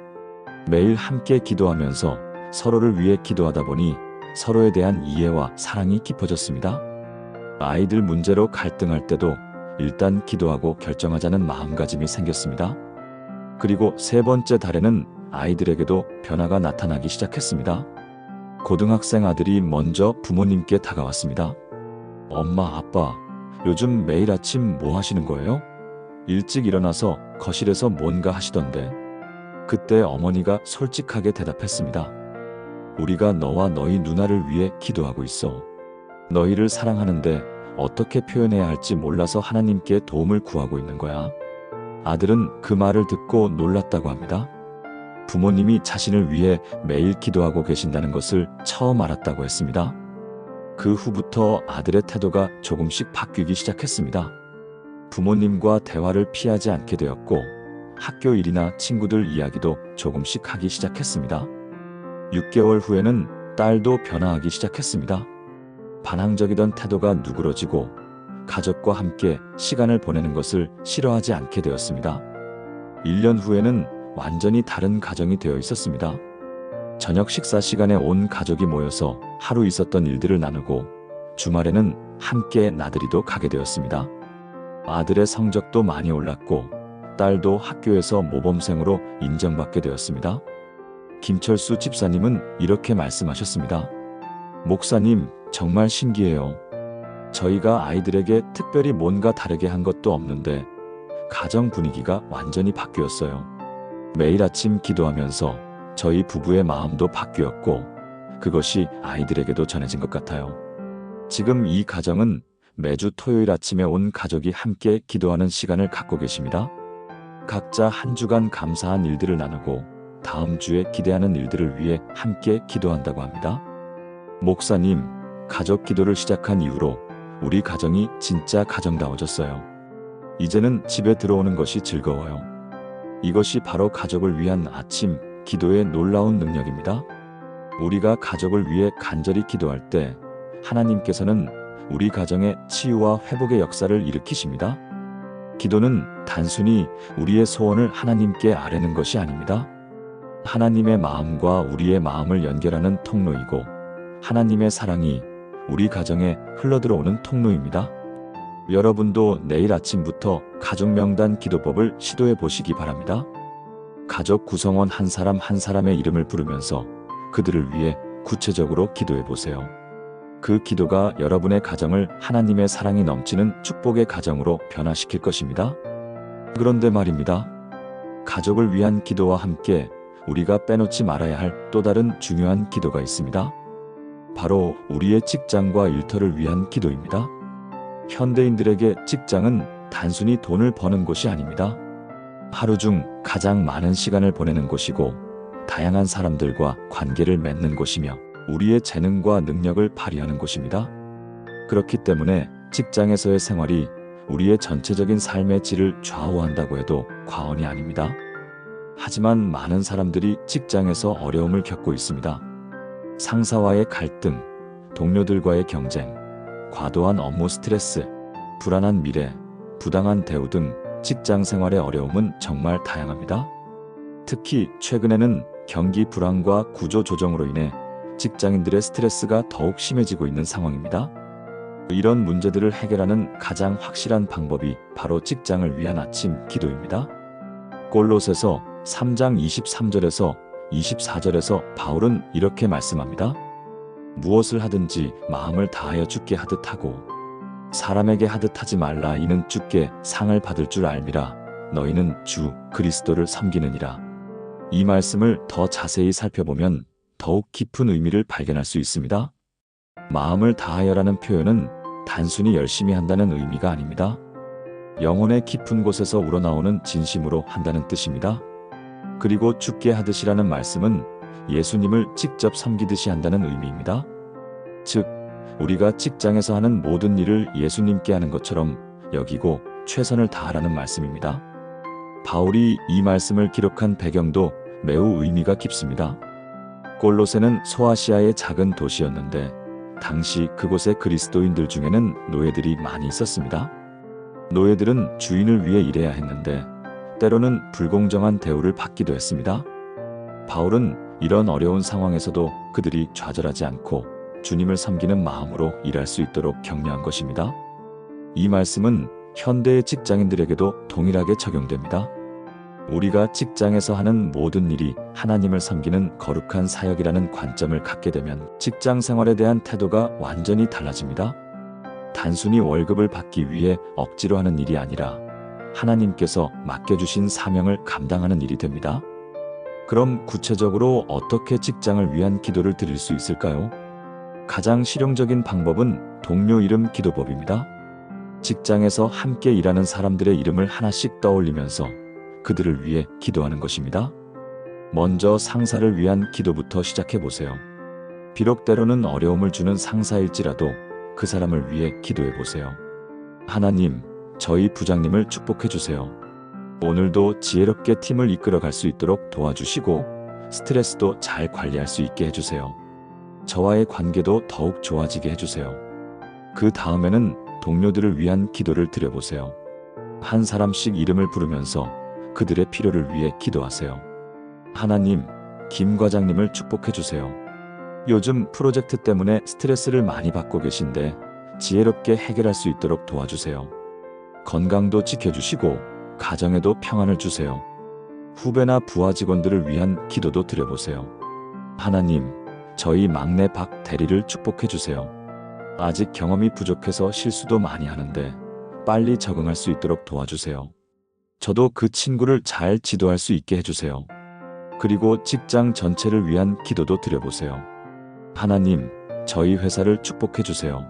매일 함께 기도하면서 서로를 위해 기도하다 보니 서로에 대한 이해와 사랑이 깊어졌습니다. 아이들 문제로 갈등할 때도 일단 기도하고 결정하자는 마음가짐이 생겼습니다. 그리고 세 번째 달에는 아이들에게도 변화가 나타나기 시작했습니다. 고등학생 아들이 먼저 부모님께 다가왔습니다. 엄마, 아빠, 요즘 매일 아침 뭐 하시는 거예요? 일찍 일어나서 거실에서 뭔가 하시던데 그때 어머니가 솔직하게 대답했습니다. 우리가 너와 너희 누나를 위해 기도하고 있어. 너희를 사랑하는데 어떻게 표현해야 할지 몰라서 하나님께 도움을 구하고 있는 거야. 아들은 그 말을 듣고 놀랐다고 합니다. 부모님이 자신을 위해 매일 기도하고 계신다는 것을 처음 알았다고 했습니다. 그 후부터 아들의 태도가 조금씩 바뀌기 시작했습니다. 부모님과 대화를 피하지 않게 되었고 학교 일이나 친구들 이야기도 조금씩 하기 시작했습니다. 6개월 후에는 딸도 변화하기 시작했습니다. 반항적이던 태도가 누그러지고 가족과 함께 시간을 보내는 것을 싫어하지 않게 되었습니다. 1년 후에는 완전히 다른 가정이 되어 있었습니다. 저녁 식사 시간에 온 가족이 모여서 하루 있었던 일들을 나누고 주말에는 함께 나들이도 가게 되었습니다. 아들의 성적도 많이 올랐고 딸도 학교에서 모범생으로 인정받게 되었습니다. 김철수 집사님은 이렇게 말씀하셨습니다. 목사님, 정말 신기해요. 저희가 아이들에게 특별히 뭔가 다르게 한 것도 없는데 가정 분위기가 완전히 바뀌었어요. 매일 아침 기도하면서 저희 부부의 마음도 바뀌었고 그것이 아이들에게도 전해진 것 같아요. 지금 이 가정은 매주 토요일 아침에 온 가족이 함께 기도하는 시간을 갖고 계십니다. 각자 한 주간 감사한 일들을 나누고 다음 주에 기대하는 일들을 위해 함께 기도한다고 합니다. 목사님, 가족 기도를 시작한 이후로 우리 가정이 진짜 가정다워졌어요. 이제는 집에 들어오는 것이 즐거워요. 이것이 바로 가족을 위한 아침 기도의 놀라운 능력입니다. 우리가 가족을 위해 간절히 기도할 때 하나님께서는 우리 가정의 치유와 회복의 역사를 일으키십니다. 기도는 단순히 우리의 소원을 하나님께 아뢰는 것이 아닙니다. 하나님의 마음과 우리의 마음을 연결하는 통로이고 하나님의 사랑이 우리 가정에 흘러들어오는 통로입니다. 여러분도 내일 아침부터 가족 명단 기도법을 시도해 보시기 바랍니다. 가족 구성원 한 사람 한 사람의 이름을 부르면서 그들을 위해 구체적으로 기도해 보세요. 그 기도가 여러분의 가정을 하나님의 사랑이 넘치는 축복의 가정으로 변화시킬 것입니다. 그런데 말입니다. 가족을 위한 기도와 함께 우리가 빼놓지 말아야 할 또 다른 중요한 기도가 있습니다. 바로 우리의 직장과 일터를 위한 기도입니다. 현대인들에게 직장은 단순히 돈을 버는 곳이 아닙니다. 하루 중 가장 많은 시간을 보내는 곳이고 다양한 사람들과 관계를 맺는 곳이며 우리의 재능과 능력을 발휘하는 곳입니다. 그렇기 때문에 직장에서의 생활이 우리의 전체적인 삶의 질을 좌우한다고 해도 과언이 아닙니다. 하지만 많은 사람들이 직장에서 어려움을 겪고 있습니다. 상사와의 갈등, 동료들과의 경쟁, 과도한 업무 스트레스, 불안한 미래, 부당한 대우 등 직장 생활의 어려움은 정말 다양합니다. 특히 최근에는 경기 불황과 구조 조정으로 인해 직장인들의 스트레스가 더욱 심해지고 있는 상황입니다. 이런 문제들을 해결하는 가장 확실한 방법이 바로 직장을 위한 아침 기도입니다. 골로새서 3장 23절에서 24절에서 바울은 이렇게 말씀합니다. 무엇을 하든지 마음을 다하여 주께 하듯 하고 사람에게 하듯 하지 말라. 이는 주께 상을 받을 줄 알미라. 너희는 주 그리스도를 섬기느니라. 이 말씀을 더 자세히 살펴보면 더욱 깊은 의미를 발견할 수 있습니다. 마음을 다하여라는 표현은 단순히 열심히 한다는 의미가 아닙니다. 영혼의 깊은 곳에서 우러나오는 진심으로 한다는 뜻입니다. 그리고 주께 하듯이라는 말씀은 예수님을 직접 섬기듯이 한다는 의미입니다. 즉, 우리가 직장에서 하는 모든 일을 예수님께 하는 것처럼 여기고 최선을 다하라는 말씀입니다. 바울이 이 말씀을 기록한 배경도 매우 의미가 깊습니다. 골로새는 소아시아의 작은 도시였는데 당시 그곳의 그리스도인들 중에는 노예들이 많이 있었습니다. 노예들은 주인을 위해 일해야 했는데 때로는 불공정한 대우를 받기도 했습니다. 바울은 이런 어려운 상황에서도 그들이 좌절하지 않고 주님을 섬기는 마음으로 일할 수 있도록 격려한 것입니다. 이 말씀은 현대의 직장인들에게도 동일하게 적용됩니다. 우리가 직장에서 하는 모든 일이 하나님을 섬기는 거룩한 사역이라는 관점을 갖게 되면 직장 생활에 대한 태도가 완전히 달라집니다. 단순히 월급을 받기 위해 억지로 하는 일이 아니라 하나님께서 맡겨주신 사명을 감당하는 일이 됩니다. 그럼 구체적으로 어떻게 직장을 위한 기도를 드릴 수 있을까요? 가장 실용적인 방법은 동료 이름 기도법입니다. 직장에서 함께 일하는 사람들의 이름을 하나씩 떠올리면서 그들을 위해 기도하는 것입니다. 먼저 상사를 위한 기도부터 시작해 보세요. 비록 때로는 어려움을 주는 상사일지라도 그 사람을 위해 기도해 보세요. 하나님, 저희 부장님을 축복해 주세요. 오늘도 지혜롭게 팀을 이끌어 갈 수 있도록 도와주시고 스트레스도 잘 관리할 수 있게 해주세요. 저와의 관계도 더욱 좋아지게 해주세요. 그 다음에는 동료들을 위한 기도를 드려보세요. 한 사람씩 이름을 부르면서 그들의 필요를 위해 기도하세요. 하나님, 김 과장님을 축복해 주세요. 요즘 프로젝트 때문에 스트레스를 많이 받고 계신데 지혜롭게 해결할 수 있도록 도와주세요. 건강도 지켜주시고 가정에도 평안을 주세요. 후배나 부하 직원들을 위한 기도도 드려보세요. 하나님, 저희 막내 박 대리를 축복해 주세요. 아직 경험이 부족해서 실수도 많이 하는데 빨리 적응할 수 있도록 도와주세요. 저도 그 친구를 잘 지도할 수 있게 해주세요. 그리고 직장 전체를 위한 기도도 드려보세요. 하나님, 저희 회사를 축복해 주세요.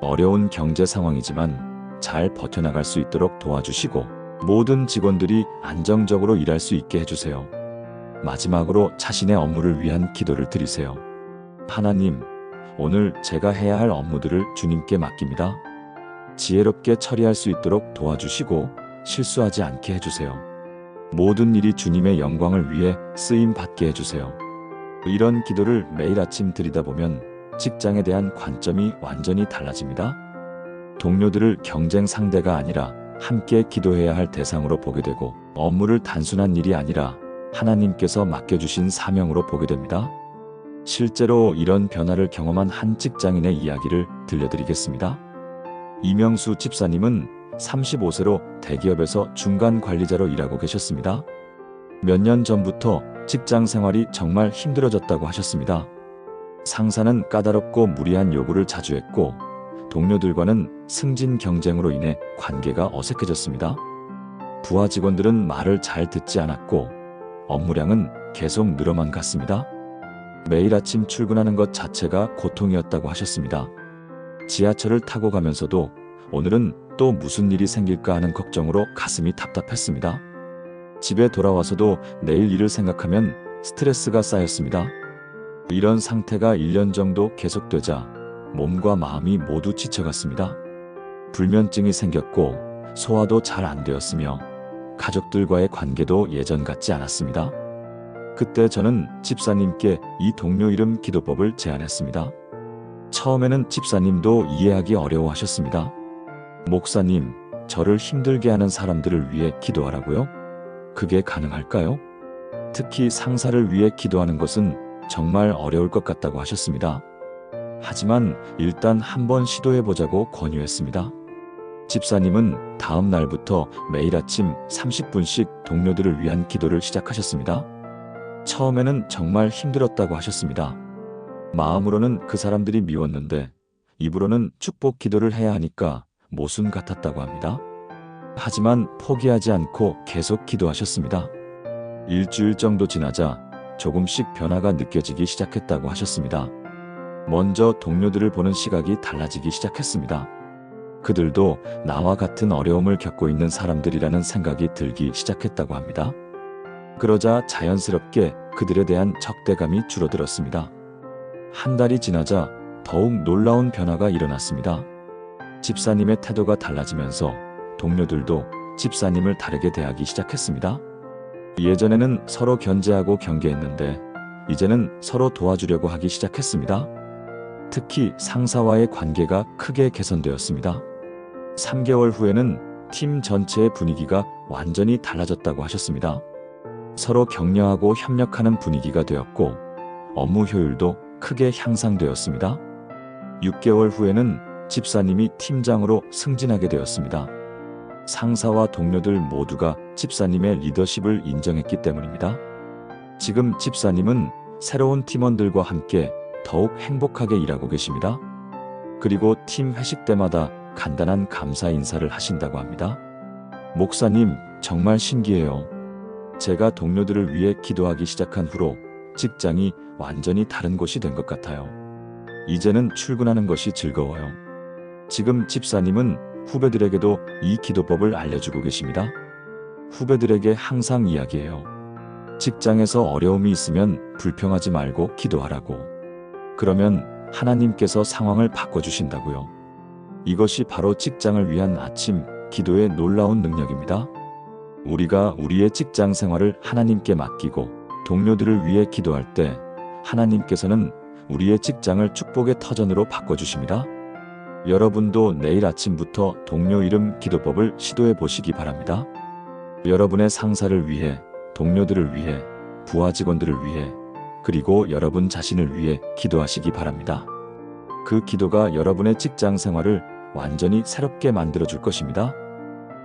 어려운 경제 상황이지만 잘 버텨나갈 수 있도록 도와주시고 모든 직원들이 안정적으로 일할 수 있게 해주세요. 마지막으로 자신의 업무를 위한 기도를 드리세요. 하나님, 오늘 제가 해야 할 업무들을 주님께 맡깁니다. 지혜롭게 처리할 수 있도록 도와주시고 실수하지 않게 해주세요. 모든 일이 주님의 영광을 위해 쓰임 받게 해주세요. 이런 기도를 매일 아침 드리다 보면 직장에 대한 관점이 완전히 달라집니다. 동료들을 경쟁 상대가 아니라 함께 기도해야 할 대상으로 보게 되고 업무를 단순한 일이 아니라 하나님께서 맡겨주신 사명으로 보게 됩니다. 실제로 이런 변화를 경험한 한 직장인의 이야기를 들려드리겠습니다. 이명수 집사님은 35세로 대기업에서 중간 관리자로 일하고 계셨습니다. 몇 년 전부터 직장 생활이 정말 힘들어졌다고 하셨습니다. 상사는 까다롭고 무리한 요구를 자주 했고 동료들과는 승진 경쟁으로 인해 관계가 어색해졌습니다. 부하 직원들은 말을 잘 듣지 않았고 업무량은 계속 늘어만 갔습니다. 매일 아침 출근하는 것 자체가 고통이었다고 하셨습니다. 지하철을 타고 가면서도 오늘은 또 무슨 일이 생길까 하는 걱정으로 가슴이 답답했습니다. 집에 돌아와서도 내일 일을 생각하면 스트레스가 쌓였습니다. 이런 상태가 1년 정도 계속되자 몸과 마음이 모두 지쳐갔습니다. 불면증이 생겼고 소화도 잘 안 되었으며 가족들과의 관계도 예전 같지 않았습니다. 그때 저는 집사님께 이 동료 이름 기도법을 제안했습니다. 처음에는 집사님도 이해하기 어려워하셨습니다. 목사님, 저를 힘들게 하는 사람들을 위해 기도하라고요? 그게 가능할까요? 특히 상사를 위해 기도하는 것은 정말 어려울 것 같다고 하셨습니다. 하지만 일단 한번 시도해보자고 권유했습니다. 집사님은 다음 날부터 매일 아침 30분씩 동료들을 위한 기도를 시작하셨습니다. 처음에는 정말 힘들었다고 하셨습니다. 마음으로는 그 사람들이 미웠는데 입으로는 축복 기도를 해야 하니까 모순 같았다고 합니다. 하지만 포기하지 않고 계속 기도하셨습니다. 일주일 정도 지나자 조금씩 변화가 느껴지기 시작했다고 하셨습니다. 먼저 동료들을 보는 시각이 달라지기 시작했습니다. 그들도 나와 같은 어려움을 겪고 있는 사람들이라는 생각이 들기 시작했다고 합니다. 그러자 자연스럽게 그들에 대한 적대감이 줄어들었습니다. 한 달이 지나자 더욱 놀라운 변화가 일어났습니다. 집사님의 태도가 달라지면서 동료들도 집사님을 다르게 대하기 시작했습니다. 예전에는 서로 견제하고 경계했는데 이제는 서로 도와주려고 하기 시작했습니다. 특히 상사와의 관계가 크게 개선되었습니다. 3개월 후에는 팀 전체의 분위기가 완전히 달라졌다고 하셨습니다. 서로 격려하고 협력하는 분위기가 되었고 업무 효율도 크게 향상되었습니다. 6개월 후에는 집사님이 팀장으로 승진하게 되었습니다. 상사와 동료들 모두가 집사님의 리더십을 인정했기 때문입니다. 지금 집사님은 새로운 팀원들과 함께 더욱 행복하게 일하고 계십니다. 그리고 팀 회식 때마다 간단한 감사 인사를 하신다고 합니다. 목사님, 정말 신기해요. 제가 동료들을 위해 기도하기 시작한 후로 직장이 완전히 다른 곳이 된 것 같아요. 이제는 출근하는 것이 즐거워요. 지금 집사님은 후배들에게도 이 기도법을 알려주고 계십니다. 후배들에게 항상 이야기해요. 직장에서 어려움이 있으면 불평하지 말고 기도하라고. 그러면 하나님께서 상황을 바꿔주신다고요. 이것이 바로 직장을 위한 아침 기도의 놀라운 능력입니다. 우리가 우리의 직장 생활을 하나님께 맡기고 동료들을 위해 기도할 때 하나님께서는 우리의 직장을 축복의 터전으로 바꿔주십니다. 여러분도 내일 아침부터 동료 이름 기도법을 시도해 보시기 바랍니다. 여러분의 상사를 위해, 동료들을 위해, 부하 직원들을 위해, 그리고 여러분 자신을 위해 기도하시기 바랍니다. 그 기도가 여러분의 직장 생활을 완전히 새롭게 만들어줄 것입니다.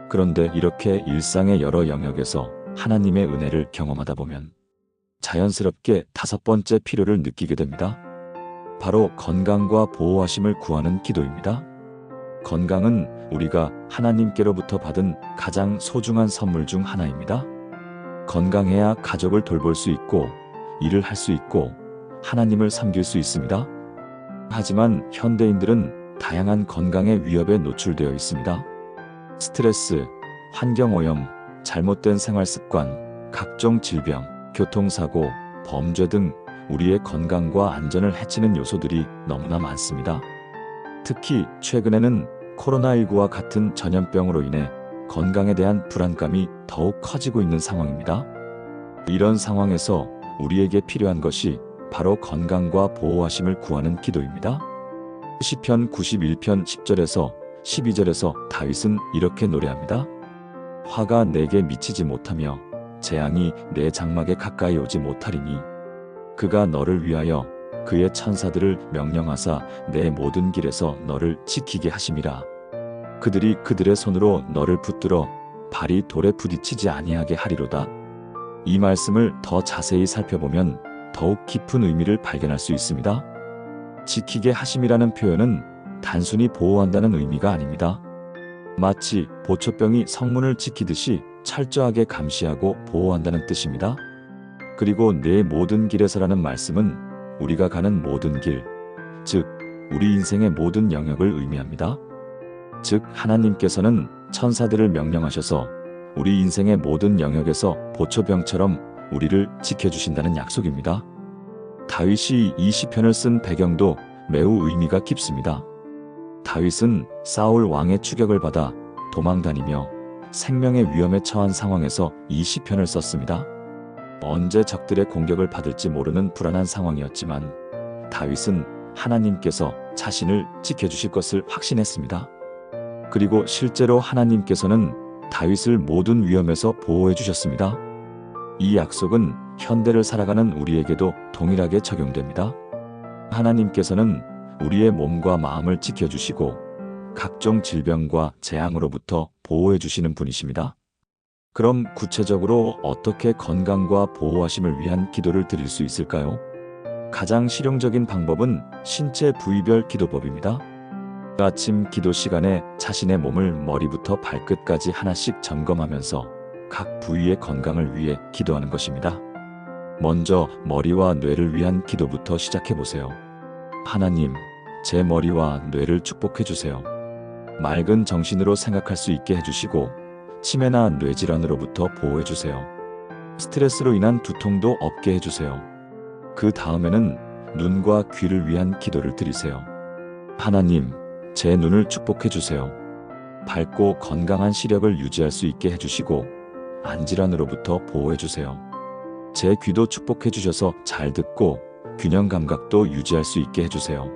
그런데 이렇게 일상의 여러 영역에서 하나님의 은혜를 경험하다 보면 자연스럽게 다섯 번째 필요를 느끼게 됩니다. 바로 건강과 보호하심을 구하는 기도입니다. 건강은 우리가 하나님께로부터 받은 가장 소중한 선물 중 하나입니다. 건강해야 가족을 돌볼 수 있고 일을 할 수 있고 하나님을 섬길 수 있습니다. 하지만 현대인들은 다양한 건강의 위협에 노출되어 있습니다. 스트레스, 환경오염, 잘못된 생활습관, 각종 질병, 교통사고, 범죄 등 우리의 건강과 안전을 해치는 요소들이 너무나 많습니다. 특히 최근에는 코로나19와 같은 전염병으로 인해 건강에 대한 불안감이 더욱 커지고 있는 상황입니다. 이런 상황에서 우리에게 필요한 것이 바로 건강과 보호하심을 구하는 기도입니다. 시편 91편 10절에서 12절에서 다윗은 이렇게 노래합니다. 화가 내게 미치지 못하며 재앙이 내 장막에 가까이 오지 못하리니 그가 너를 위하여 그의 천사들을 명령하사 내 모든 길에서 너를 지키게 하심이라. 그들이 그들의 손으로 너를 붙들어 발이 돌에 부딪히지 아니하게 하리로다. 이 말씀을 더 자세히 살펴보면 더욱 깊은 의미를 발견할 수 있습니다. 지키게 하심이라는 표현은 단순히 보호한다는 의미가 아닙니다. 마치 보초병이 성문을 지키듯이 철저하게 감시하고 보호한다는 뜻입니다. 그리고 내 모든 길에서라는 말씀은 우리가 가는 모든 길, 즉 우리 인생의 모든 영역을 의미합니다. 즉 하나님께서는 천사들을 명령하셔서 우리 인생의 모든 영역에서 보초병처럼 우리를 지켜주신다는 약속입니다. 다윗이 이 시편을 쓴 배경도 매우 의미가 깊습니다. 다윗은 사울 왕의 추격을 받아 도망다니며 생명의 위험에 처한 상황에서 이 시편을 썼습니다. 언제 적들의 공격을 받을지 모르는 불안한 상황이었지만 다윗은 하나님께서 자신을 지켜주실 것을 확신했습니다. 그리고 실제로 하나님께서는 다윗을 모든 위험에서 보호해 주셨습니다. 이 약속은 현대를 살아가는 우리에게도 동일하게 적용됩니다. 하나님께서는 우리의 몸과 마음을 지켜주시고 각종 질병과 재앙으로부터 보호해 주시는 분이십니다. 그럼 구체적으로 어떻게 건강과 보호하심을 위한 기도를 드릴 수 있을까요? 가장 실용적인 방법은 신체 부위별 기도법입니다. 아침 기도 시간에 자신의 몸을 머리부터 발끝까지 하나씩 점검하면서 각 부위의 건강을 위해 기도하는 것입니다. 먼저 머리와 뇌를 위한 기도부터 시작해 보세요. 하나님, 제 머리와 뇌를 축복해 주세요. 맑은 정신으로 생각할 수 있게 해주시고 치매나 뇌질환으로부터 보호해 주세요. 스트레스로 인한 두통도 없게 해주세요. 그 다음에는 눈과 귀를 위한 기도를 드리세요. 하나님, 제 눈을 축복해 주세요. 밝고 건강한 시력을 유지할 수 있게 해주시고 안질환으로부터 보호해 주세요. 제 귀도 축복해 주셔서 잘 듣고 균형 감각도 유지할 수 있게 해주세요.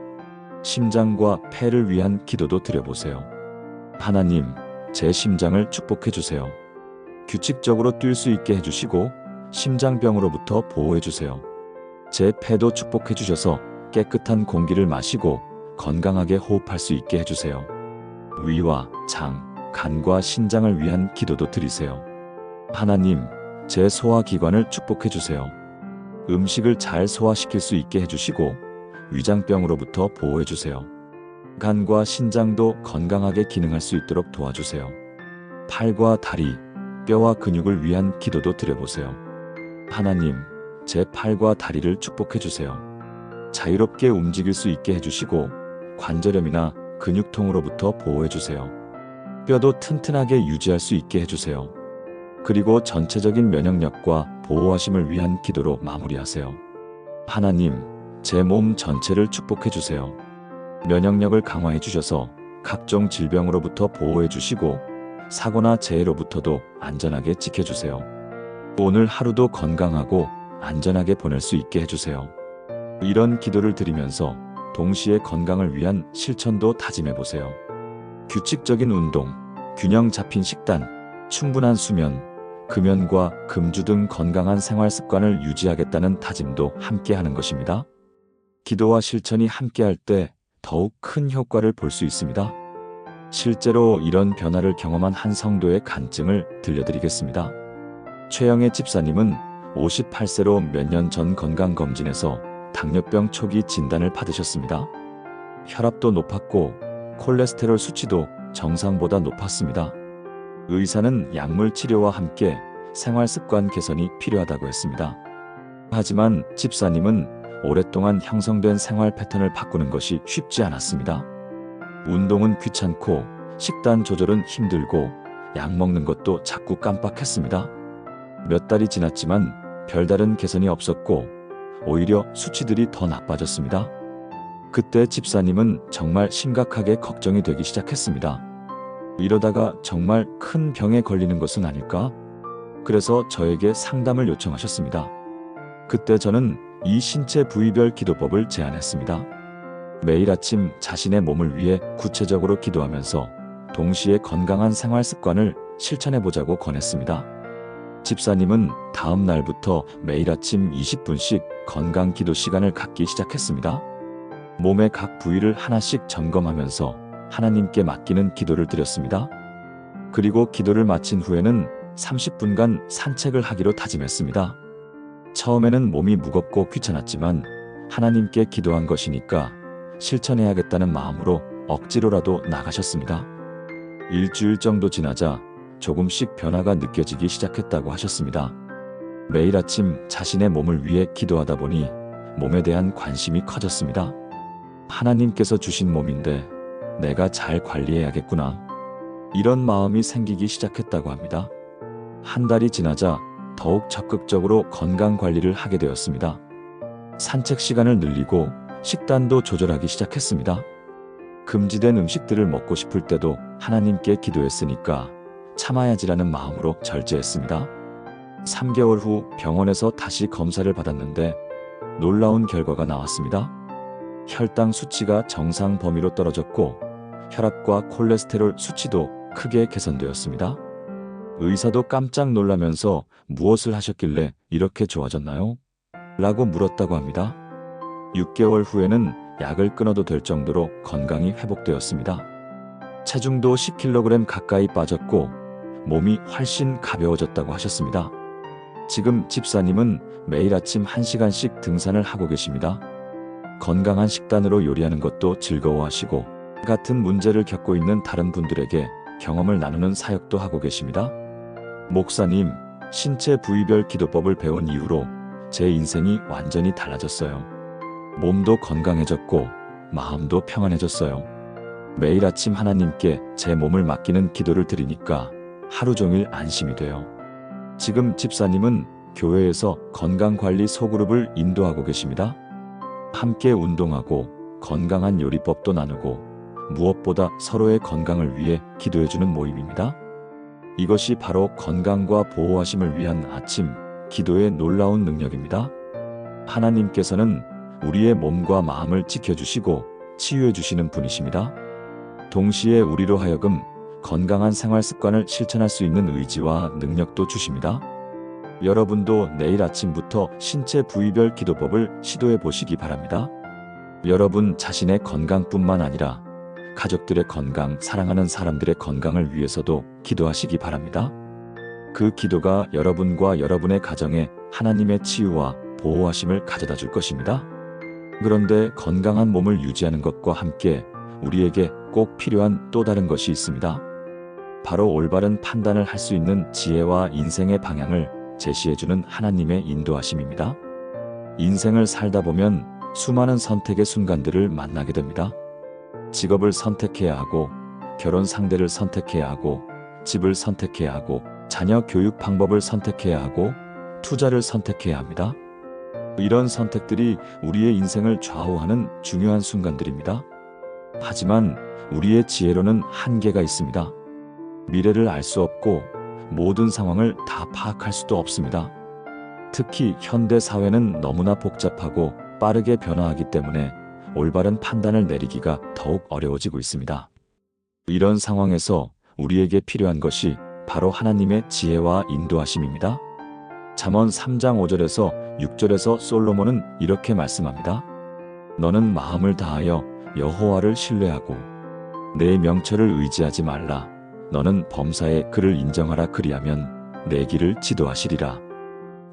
심장과 폐를 위한 기도도 드려보세요. 하나님, 제 심장을 축복해 주세요. 규칙적으로 뛸 수 있게 해주시고 심장병으로부터 보호해 주세요. 제 폐도 축복해 주셔서 깨끗한 공기를 마시고 건강하게 호흡할 수 있게 해주세요. 위와 장, 간과 신장을 위한 기도도 드리세요. 하나님, 제 소화기관을 축복해 주세요. 음식을 잘 소화시킬 수 있게 해주시고 위장병으로부터 보호해 주세요. 간과 신장도 건강하게 기능할 수 있도록 도와주세요. 팔과 다리, 뼈와 근육을 위한 기도도 드려보세요. 하나님, 제 팔과 다리를 축복해 주세요. 자유롭게 움직일 수 있게 해주시고 관절염이나 근육통으로부터 보호해 주세요. 뼈도 튼튼하게 유지할 수 있게 해주세요. 그리고 전체적인 면역력과 보호하심을 위한 기도로 마무리하세요. 하나님, 제 몸 전체를 축복해 주세요. 면역력을 강화해 주셔서 각종 질병으로부터 보호해 주시고 사고나 재해로부터도 안전하게 지켜주세요. 오늘 하루도 건강하고 안전하게 보낼 수 있게 해주세요. 이런 기도를 드리면서 동시에 건강을 위한 실천도 다짐해 보세요. 규칙적인 운동, 균형 잡힌 식단, 충분한 수면, 금연과 금주 등 건강한 생활 습관을 유지하겠다는 다짐도 함께 하는 것입니다. 기도와 실천이 함께할 때 더욱 큰 효과를 볼 수 있습니다. 실제로 이런 변화를 경험한 한 성도의 간증을 들려드리겠습니다. 최영애 집사님은 58세로 몇 년 전 건강검진에서 당뇨병 초기 진단을 받으셨습니다. 혈압도 높았고 콜레스테롤 수치도 정상보다 높았습니다. 의사는 약물 치료와 함께 생활 습관 개선이 필요하다고 했습니다. 하지만 집사님은 오랫동안 형성된 생활 패턴을 바꾸는 것이 쉽지 않았습니다. 운동은 귀찮고 식단 조절은 힘들고 약 먹는 것도 자꾸 깜빡했습니다. 몇 달이 지났지만 별다른 개선이 없었고 오히려 수치들이 더 나빠졌습니다. 그때 집사님은 정말 심각하게 걱정이 되기 시작했습니다. 이러다가 정말 큰 병에 걸리는 것은 아닐까? 그래서 저에게 상담을 요청하셨습니다. 그때 저는 이 신체 부위별 기도법을 제안했습니다. 매일 아침 자신의 몸을 위해 구체적으로 기도하면서 동시에 건강한 생활 습관을 실천해보자고 권했습니다. 집사님은 다음 날부터 매일 아침 20분씩 건강 기도 시간을 갖기 시작했습니다. 몸의 각 부위를 하나씩 점검하면서 하나님께 맡기는 기도를 드렸습니다. 그리고 기도를 마친 후에는 30분간 산책을 하기로 다짐했습니다. 처음에는 몸이 무겁고 귀찮았지만 하나님께 기도한 것이니까 실천해야겠다는 마음으로 억지로라도 나가셨습니다. 일주일 정도 지나자 조금씩 변화가 느껴지기 시작했다고 하셨습니다. 매일 아침 자신의 몸을 위해 기도하다 보니 몸에 대한 관심이 커졌습니다. 하나님께서 주신 몸인데 내가 잘 관리해야겠구나. 이런 마음이 생기기 시작했다고 합니다. 한 달이 지나자 더욱 적극적으로 건강 관리를 하게 되었습니다. 산책 시간을 늘리고 식단도 조절하기 시작했습니다. 금지된 음식들을 먹고 싶을 때도 하나님께 기도했으니까 참아야지라는 마음으로 절제했습니다. 3개월 후 병원에서 다시 검사를 받았는데 놀라운 결과가 나왔습니다. 혈당 수치가 정상 범위로 떨어졌고 혈압과 콜레스테롤 수치도 크게 개선되었습니다. 의사도 깜짝 놀라면서 무엇을 하셨길래 이렇게 좋아졌나요? 라고 물었다고 합니다. 6개월 후에는 약을 끊어도 될 정도로 건강이 회복되었습니다. 체중도 10kg 가까이 빠졌고 몸이 훨씬 가벼워졌다고 하셨습니다. 지금 집사님은 매일 아침 1시간씩 등산을 하고 계십니다. 건강한 식단으로 요리하는 것도 즐거워하시고 같은 문제를 겪고 있는 다른 분들에게 경험을 나누는 사역도 하고 계십니다. 목사님, 신체 부위별 기도법을 배운 이후로 제 인생이 완전히 달라졌어요. 몸도 건강해졌고 마음도 평안해졌어요. 매일 아침 하나님께 제 몸을 맡기는 기도를 드리니까 하루 종일 안심이 돼요. 지금 집사님은 교회에서 건강관리 소그룹을 인도하고 계십니다. 함께 운동하고 건강한 요리법도 나누고 무엇보다 서로의 건강을 위해 기도해주는 모임입니다. 이것이 바로 건강과 보호하심을 위한 아침 기도의 놀라운 능력입니다. 하나님께서는 우리의 몸과 마음을 지켜주시고 치유해주시는 분이십니다. 동시에 우리로 하여금 건강한 생활 습관을 실천할 수 있는 의지와 능력도 주십니다. 여러분도 내일 아침부터 신체 부위별 기도법을 시도해 보시기 바랍니다. 여러분 자신의 건강뿐만 아니라 가족들의 건강, 사랑하는 사람들의 건강을 위해서도 기도하시기 바랍니다. 그 기도가 여러분과 여러분의 가정에 하나님의 치유와 보호하심을 가져다 줄 것입니다. 그런데 건강한 몸을 유지하는 것과 함께 우리에게 꼭 필요한 또 다른 것이 있습니다. 바로 올바른 판단을 할 수 있는 지혜와 인생의 방향을 제시해주는 하나님의 인도하심입니다. 인생을 살다 보면 수많은 선택의 순간들을 만나게 됩니다. 직업을 선택해야 하고, 결혼 상대를 선택해야 하고, 집을 선택해야 하고, 자녀 교육 방법을 선택해야 하고, 투자를 선택해야 합니다. 이런 선택들이 우리의 인생을 좌우하는 중요한 순간들입니다. 하지만 우리의 지혜로는 한계가 있습니다. 미래를 알 수 없고 모든 상황을 다 파악할 수도 없습니다. 특히 현대 사회는 너무나 복잡하고 빠르게 변화하기 때문에 올바른 판단을 내리기가 더욱 어려워지고 있습니다. 이런 상황에서 우리에게 필요한 것이 바로 하나님의 지혜와 인도하심입니다. 잠언 3장 5절에서 6절에서 솔로몬은 이렇게 말씀합니다. 너는 마음을 다하여 여호와를 신뢰하고 내 명철을 의지하지 말라. 너는 범사에 그를 인정하라. 그리하면 내 길을 지도하시리라.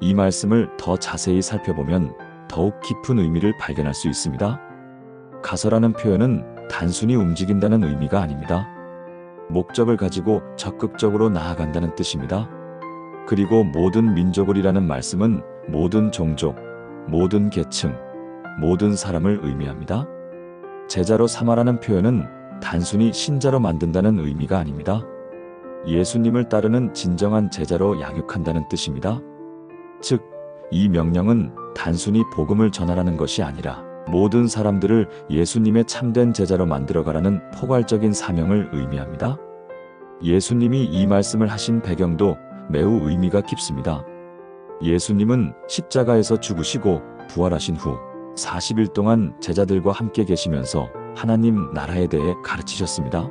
이 말씀을 더 자세히 살펴보면 더욱 깊은 의미를 발견할 수 있습니다. 가서라는 표현은 단순히 움직인다는 의미가 아닙니다. 목적을 가지고 적극적으로 나아간다는 뜻입니다. 그리고 모든 민족을이라는 말씀은 모든 종족, 모든 계층, 모든 사람을 의미합니다. 제자로 삼아라는 표현은 단순히 신자로 만든다는 의미가 아닙니다. 예수님을 따르는 진정한 제자로 양육한다는 뜻입니다. 즉, 이 명령은 단순히 복음을 전하라는 것이 아니라 모든 사람들을 예수님의 참된 제자로 만들어가라는 포괄적인 사명을 의미합니다. 예수님이 이 말씀을 하신 배경도 매우 의미가 깊습니다. 예수님은 십자가에서 죽으시고 부활하신 후 40일 동안 제자들과 함께 계시면서 하나님 나라에 대해 가르치셨습니다.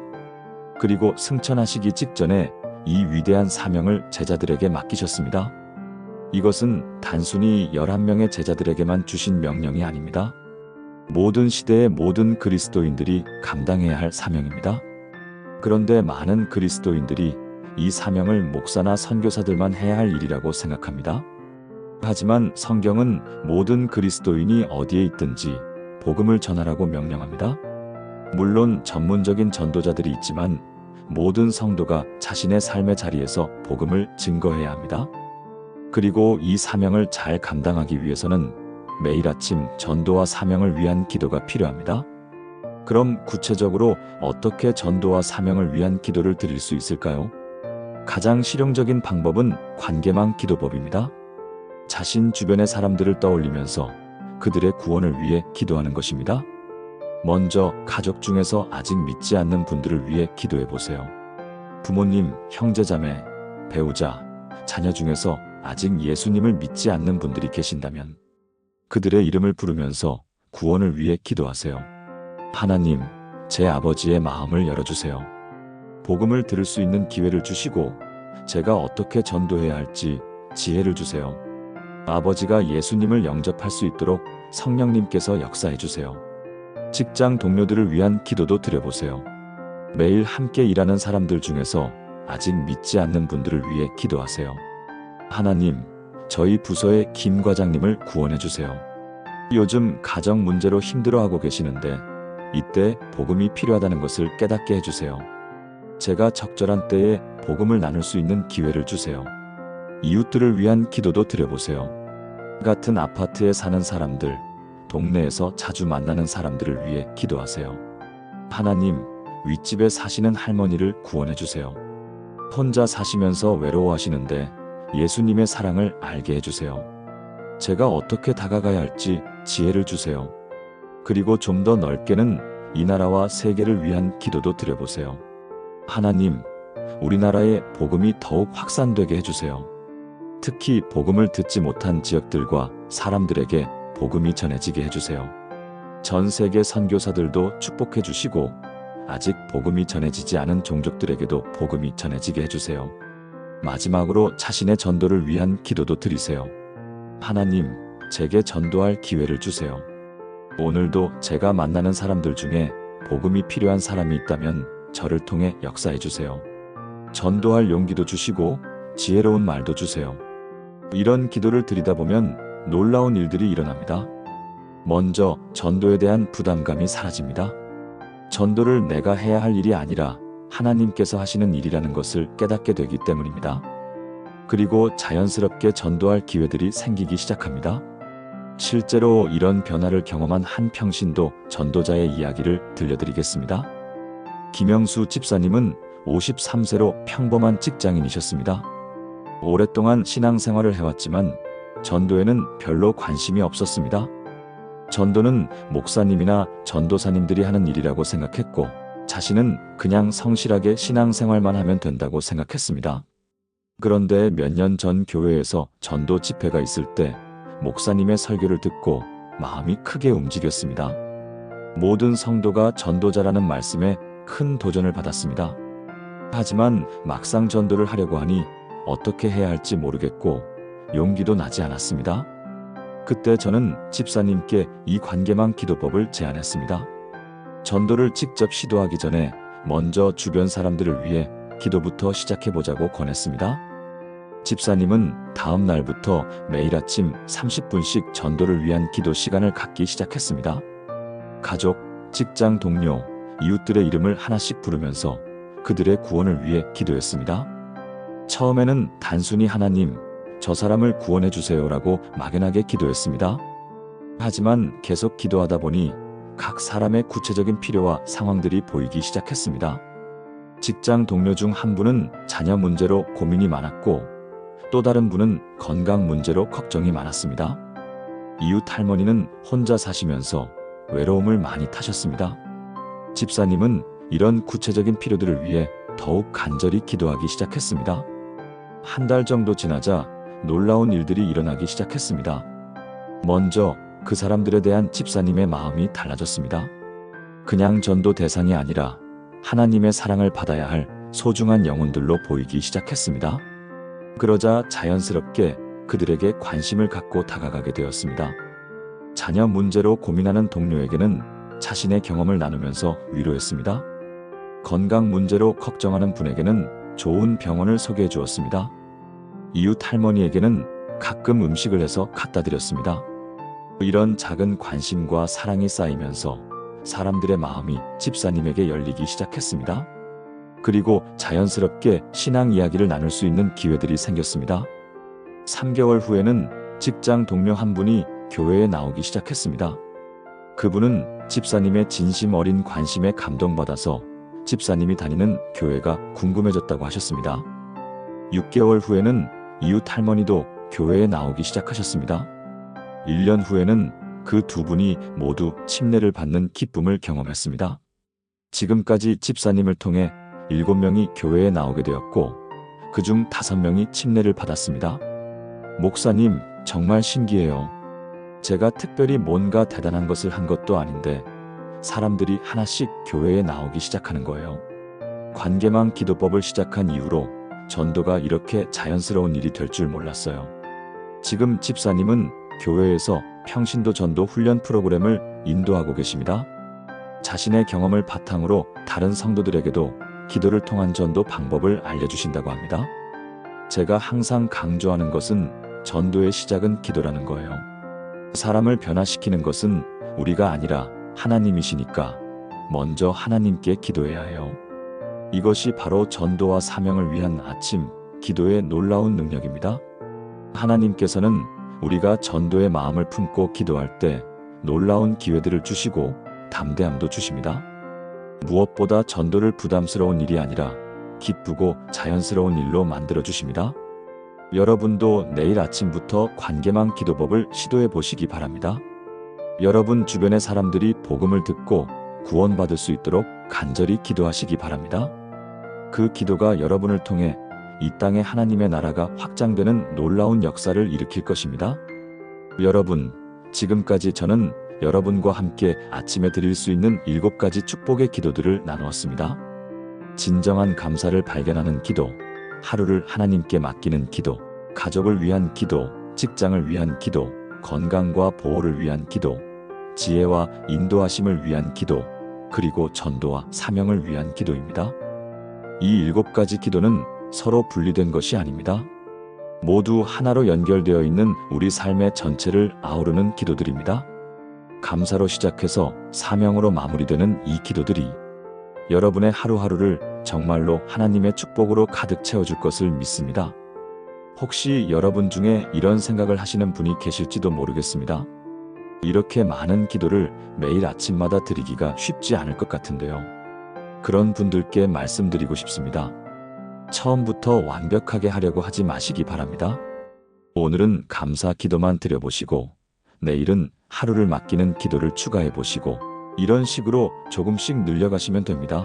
그리고 승천하시기 직전에 이 위대한 사명을 제자들에게 맡기셨습니다. 이것은 단순히 11명의 제자들에게만 주신 명령이 아닙니다. 모든 시대의 모든 그리스도인들이 감당해야 할 사명입니다. 그런데 많은 그리스도인들이 이 사명을 목사나 선교사들만 해야 할 일이라고 생각합니다. 하지만 성경은 모든 그리스도인이 어디에 있든지 복음을 전하라고 명령합니다. 물론 전문적인 전도자들이 있지만 모든 성도가 자신의 삶의 자리에서 복음을 증거해야 합니다. 그리고 이 사명을 잘 감당하기 위해서는 매일 아침 전도와 사명을 위한 기도가 필요합니다. 그럼 구체적으로 어떻게 전도와 사명을 위한 기도를 드릴 수 있을까요? 가장 실용적인 방법은 관계망 기도법입니다. 자신 주변의 사람들을 떠올리면서 그들의 구원을 위해 기도하는 것입니다. 먼저 가족 중에서 아직 믿지 않는 분들을 위해 기도해 보세요. 부모님, 형제자매, 배우자, 자녀 중에서 아직 예수님을 믿지 않는 분들이 계신다면 그들의 이름을 부르면서 구원을 위해 기도하세요. 하나님, 제 아버지의 마음을 열어주세요. 복음을 들을 수 있는 기회를 주시고 제가 어떻게 전도해야 할지 지혜를 주세요. 아버지가 예수님을 영접할 수 있도록 성령님께서 역사해 주세요. 직장 동료들을 위한 기도도 드려보세요. 매일 함께 일하는 사람들 중에서 아직 믿지 않는 분들을 위해 기도하세요. 하나님, 저희 부서의 김 과장님을 구원해 주세요. 요즘 가정 문제로 힘들어하고 계시는데 이때 복음이 필요하다는 것을 깨닫게 해주세요. 제가 적절한 때에 복음을 나눌 수 있는 기회를 주세요. 이웃들을 위한 기도도 드려보세요. 같은 아파트에 사는 사람들, 동네에서 자주 만나는 사람들을 위해 기도하세요. 하나님, 윗집에 사시는 할머니를 구원해 주세요. 혼자 사시면서 외로워하시는데 예수님의 사랑을 알게 해주세요. 제가 어떻게 다가가야 할지 지혜를 주세요. 그리고 좀 더 넓게는 이 나라와 세계를 위한 기도도 드려보세요. 하나님, 우리나라의 복음이 더욱 확산되게 해주세요. 특히 복음을 듣지 못한 지역들과 사람들에게 복음이 전해지게 해주세요. 전 세계 선교사들도 축복해 주시고 아직 복음이 전해지지 않은 종족들에게도 복음이 전해지게 해주세요. 마지막으로 자신의 전도를 위한 기도도 드리세요. 하나님, 제게 전도할 기회를 주세요. 오늘도 제가 만나는 사람들 중에 복음이 필요한 사람이 있다면 저를 통해 역사해 주세요. 전도할 용기도 주시고 지혜로운 말도 주세요. 이런 기도를 드리다 보면 놀라운 일들이 일어납니다. 먼저 전도에 대한 부담감이 사라집니다. 전도를 내가 해야 할 일이 아니라 하나님께서 하시는 일이라는 것을 깨닫게 되기 때문입니다. 그리고 자연스럽게 전도할 기회들이 생기기 시작합니다. 실제로 이런 변화를 경험한 한 평신도 전도자의 이야기를 들려드리겠습니다. 김영수 집사님은 53세로 평범한 직장인이셨습니다. 오랫동안 신앙생활을 해왔지만 전도에는 별로 관심이 없었습니다. 전도는 목사님이나 전도사님들이 하는 일이라고 생각했고 자신은 그냥 성실하게 신앙생활만 하면 된다고 생각했습니다. 그런데 몇 년 전 교회에서 전도 집회가 있을 때 목사님의 설교를 듣고 마음이 크게 움직였습니다. 모든 성도가 전도자라는 말씀에 큰 도전을 받았습니다. 하지만 막상 전도를 하려고 하니 어떻게 해야 할지 모르겠고 용기도 나지 않았습니다. 그때 저는 집사님께 이 관계망 기도법을 제안했습니다. 전도를 직접 시도하기 전에 먼저 주변 사람들을 위해 기도부터 시작해보자고 권했습니다. 집사님은 다음 날부터 매일 아침 30분씩 전도를 위한 기도 시간을 갖기 시작했습니다. 가족, 직장 동료, 이웃들의 이름을 하나씩 부르면서 그들의 구원을 위해 기도했습니다. 처음에는 단순히 하나님, 저 사람을 구원해 주세요라고 막연하게 기도했습니다. 하지만 계속 기도하다 보니 각 사람의 구체적인 필요와 상황들이 보이기 시작했습니다. 직장 동료 중 한 분은 자녀 문제로 고민이 많았고 또 다른 분은 건강 문제로 걱정이 많았습니다. 이웃 할머니는 혼자 사시면서 외로움을 많이 타셨습니다. 집사님은 이런 구체적인 필요들을 위해 더욱 간절히 기도하기 시작했습니다. 한 달 정도 지나자 놀라운 일들이 일어나기 시작했습니다. 먼저 그 사람들에 대한 집사님의 마음이 달라졌습니다. 그냥 전도 대상이 아니라 하나님의 사랑을 받아야 할 소중한 영혼들로 보이기 시작했습니다. 그러자 자연스럽게 그들에게 관심을 갖고 다가가게 되었습니다. 자녀 문제로 고민하는 동료에게는 자신의 경험을 나누면서 위로했습니다. 건강 문제로 걱정하는 분에게는 좋은 병원을 소개해 주었습니다. 이웃 할머니에게는 가끔 음식을 해서 갖다 드렸습니다. 이런 작은 관심과 사랑이 쌓이면서 사람들의 마음이 집사님에게 열리기 시작했습니다. 그리고 자연스럽게 신앙 이야기를 나눌 수 있는 기회들이 생겼습니다. 3개월 후에는 직장 동료 한 분이 교회에 나오기 시작했습니다. 그분은 집사님의 진심 어린 관심에 감동받아서 집사님이 다니는 교회가 궁금해졌다고 하셨습니다. 6개월 후에는 이웃 할머니도 교회에 나오기 시작하셨습니다. 1년 후에는 그 두 분이 모두 침례를 받는 기쁨을 경험했습니다. 지금까지 집사님을 통해 7명이 교회에 나오게 되었고 그중 5명이 침례를 받았습니다. 목사님, 정말 신기해요. 제가 특별히 뭔가 대단한 것을 한 것도 아닌데 사람들이 하나씩 교회에 나오기 시작하는 거예요. 관계망 기도법을 시작한 이후로 전도가 이렇게 자연스러운 일이 될 줄 몰랐어요. 지금 집사님은 교회에서 평신도 전도 훈련 프로그램을 인도하고 계십니다. 자신의 경험을 바탕으로 다른 성도들에게도 기도를 통한 전도 방법을 알려주신다고 합니다. 제가 항상 강조하는 것은 전도의 시작은 기도라는 거예요. 사람을 변화시키는 것은 우리가 아니라 하나님이시니까 먼저 하나님께 기도해야 해요. 이것이 바로 전도와 사명을 위한 아침 기도의 놀라운 능력입니다. 하나님께서는 우리가 전도의 마음을 품고 기도할 때 놀라운 기회들을 주시고 담대함도 주십니다. 무엇보다 전도를 부담스러운 일이 아니라 기쁘고 자연스러운 일로 만들어 주십니다. 여러분도 내일 아침부터 관계망 기도법을 시도해 보시기 바랍니다. 여러분 주변의 사람들이 복음을 듣고 구원받을 수 있도록 간절히 기도하시기 바랍니다. 그 기도가 여러분을 통해 이 땅에 하나님의 나라가 확장되는 놀라운 역사를 일으킬 것입니다. 여러분, 지금까지 저는 여러분과 함께 아침에 드릴 수 있는 7가지 축복의 기도들을 나누었습니다. 진정한 감사를 발견하는 기도, 하루를 하나님께 맡기는 기도, 가족을 위한 기도, 직장을 위한 기도, 건강과 보호를 위한 기도, 지혜와 인도하심을 위한 기도, 그리고 전도와 사명을 위한 기도입니다. 이 7가지 기도는 서로 분리된 것이 아닙니다. 모두 하나로 연결되어 있는 우리 삶의 전체를 아우르는 기도들입니다. 감사로 시작해서 사명으로 마무리되는 이 기도들이 여러분의 하루하루를 정말로 하나님의 축복으로 가득 채워줄 것을 믿습니다. 혹시 여러분 중에 이런 생각을 하시는 분이 계실지도 모르겠습니다. 이렇게 많은 기도를 매일 아침마다 드리기가 쉽지 않을 것 같은데요. 그런 분들께 말씀드리고 싶습니다. 처음부터 완벽하게 하려고 하지 마시기 바랍니다. 오늘은 감사 기도만 드려보시고 내일은 하루를 맡기는 기도를 추가해 보시고 이런 식으로 조금씩 늘려가시면 됩니다.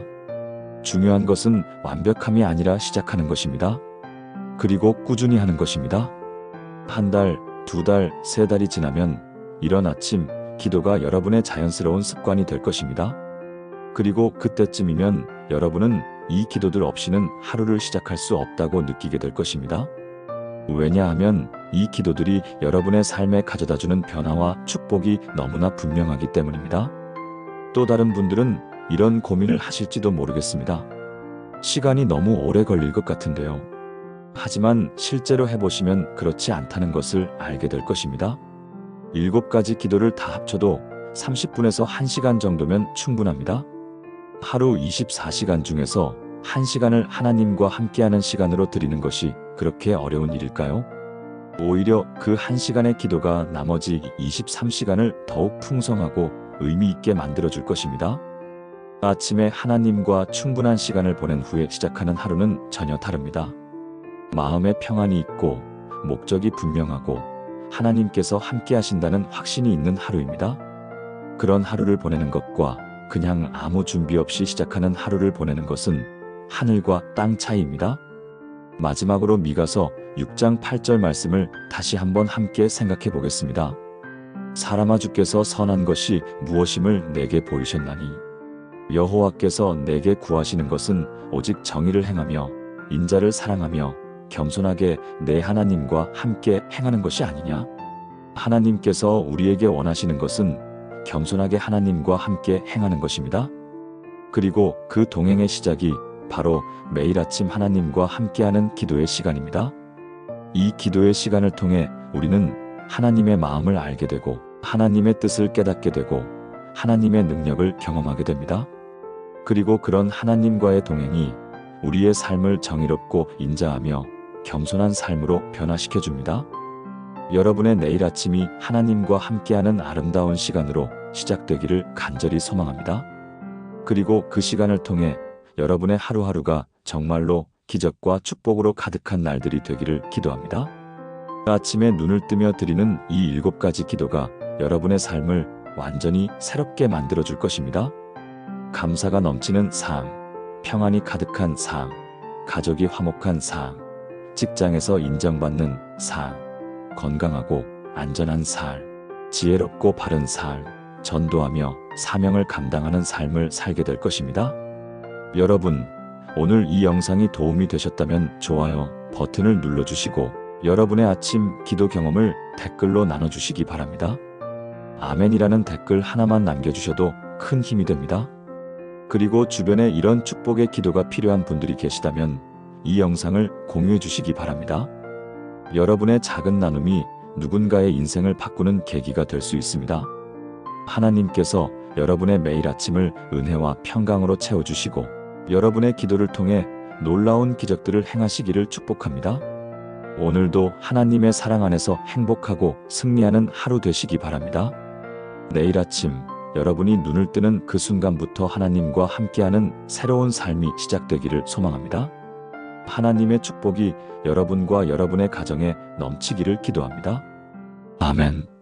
중요한 것은 완벽함이 아니라 시작하는 것입니다. 그리고 꾸준히 하는 것입니다. 한 달, 두 달, 세 달이 지나면 이런 아침 기도가 여러분의 자연스러운 습관이 될 것입니다. 그리고 그때쯤이면 여러분은 이 기도들 없이는 하루를 시작할 수 없다고 느끼게 될 것입니다. 왜냐하면 이 기도들이 여러분의 삶에 가져다주는 변화와 축복이 너무나 분명하기 때문입니다. 또 다른 분들은 이런 고민을 하실지도 모르겠습니다. 시간이 너무 오래 걸릴 것 같은데요. 하지만 실제로 해보시면 그렇지 않다는 것을 알게 될 것입니다. 7가지 기도를 다 합쳐도 30분에서 1시간 정도면 충분합니다. 하루 24시간 중에서 1시간을 하나님과 함께하는 시간으로 드리는 것이 그렇게 어려운 일일까요? 오히려 그 1시간의 기도가 나머지 23시간을 더욱 풍성하고 의미 있게 만들어줄 것입니다. 아침에 하나님과 충분한 시간을 보낸 후에 시작하는 하루는 전혀 다릅니다. 마음에 평안이 있고 목적이 분명하고 하나님께서 함께 하신다는 확신이 있는 하루입니다. 그런 하루를 보내는 것과 그냥 아무 준비 없이 시작하는 하루를 보내는 것은 하늘과 땅 차이입니다. 마지막으로 미가서 6장 8절 말씀을 다시 한번 함께 생각해 보겠습니다. 사람아, 주께서 선한 것이 무엇임을 내게 보이셨나니 여호와께서 내게 구하시는 것은 오직 정의를 행하며 인자를 사랑하며 겸손하게 내 하나님과 함께 행하는 것이 아니냐? 하나님께서 우리에게 원하시는 것은 겸손하게 하나님과 함께 행하는 것입니다. 그리고 그 동행의 시작이 바로 매일 아침 하나님과 함께하는 기도의 시간입니다. 이 기도의 시간을 통해 우리는 하나님의 마음을 알게 되고 하나님의 뜻을 깨닫게 되고 하나님의 능력을 경험하게 됩니다. 그리고 그런 하나님과의 동행이 우리의 삶을 정의롭고 인자하며 겸손한 삶으로 변화시켜 줍니다. 여러분의 내일 아침이 하나님과 함께하는 아름다운 시간으로 시작되기를 간절히 소망합니다. 그리고 그 시간을 통해 여러분의 하루하루가 정말로 기적과 축복으로 가득한 날들이 되기를 기도합니다. 아침에 눈을 뜨며 드리는 이 7가지 기도가 여러분의 삶을 완전히 새롭게 만들어줄 것입니다. 감사가 넘치는 삶, 평안이 가득한 삶, 가족이 화목한 삶, 직장에서 인정받는 삶, 건강하고 안전한 삶, 지혜롭고 바른 삶, 전도하며 사명을 감당하는 삶을 살게 될 것입니다. 여러분, 오늘 이 영상이 도움이 되셨다면 좋아요 버튼을 눌러주시고 여러분의 아침 기도 경험을 댓글로 나눠주시기 바랍니다. 아멘이라는 댓글 하나만 남겨주셔도 큰 힘이 됩니다. 그리고 주변에 이런 축복의 기도가 필요한 분들이 계시다면 이 영상을 공유해 주시기 바랍니다. 여러분의 작은 나눔이 누군가의 인생을 바꾸는 계기가 될 수 있습니다. 하나님께서 여러분의 매일 아침을 은혜와 평강으로 채워주시고 여러분의 기도를 통해 놀라운 기적들을 행하시기를 축복합니다. 오늘도 하나님의 사랑 안에서 행복하고 승리하는 하루 되시기 바랍니다. 내일 아침 여러분이 눈을 뜨는 그 순간부터 하나님과 함께하는 새로운 삶이 시작되기를 소망합니다. 하나님의 축복이 여러분과 여러분의 가정에 넘치기를 기도합니다. 아멘.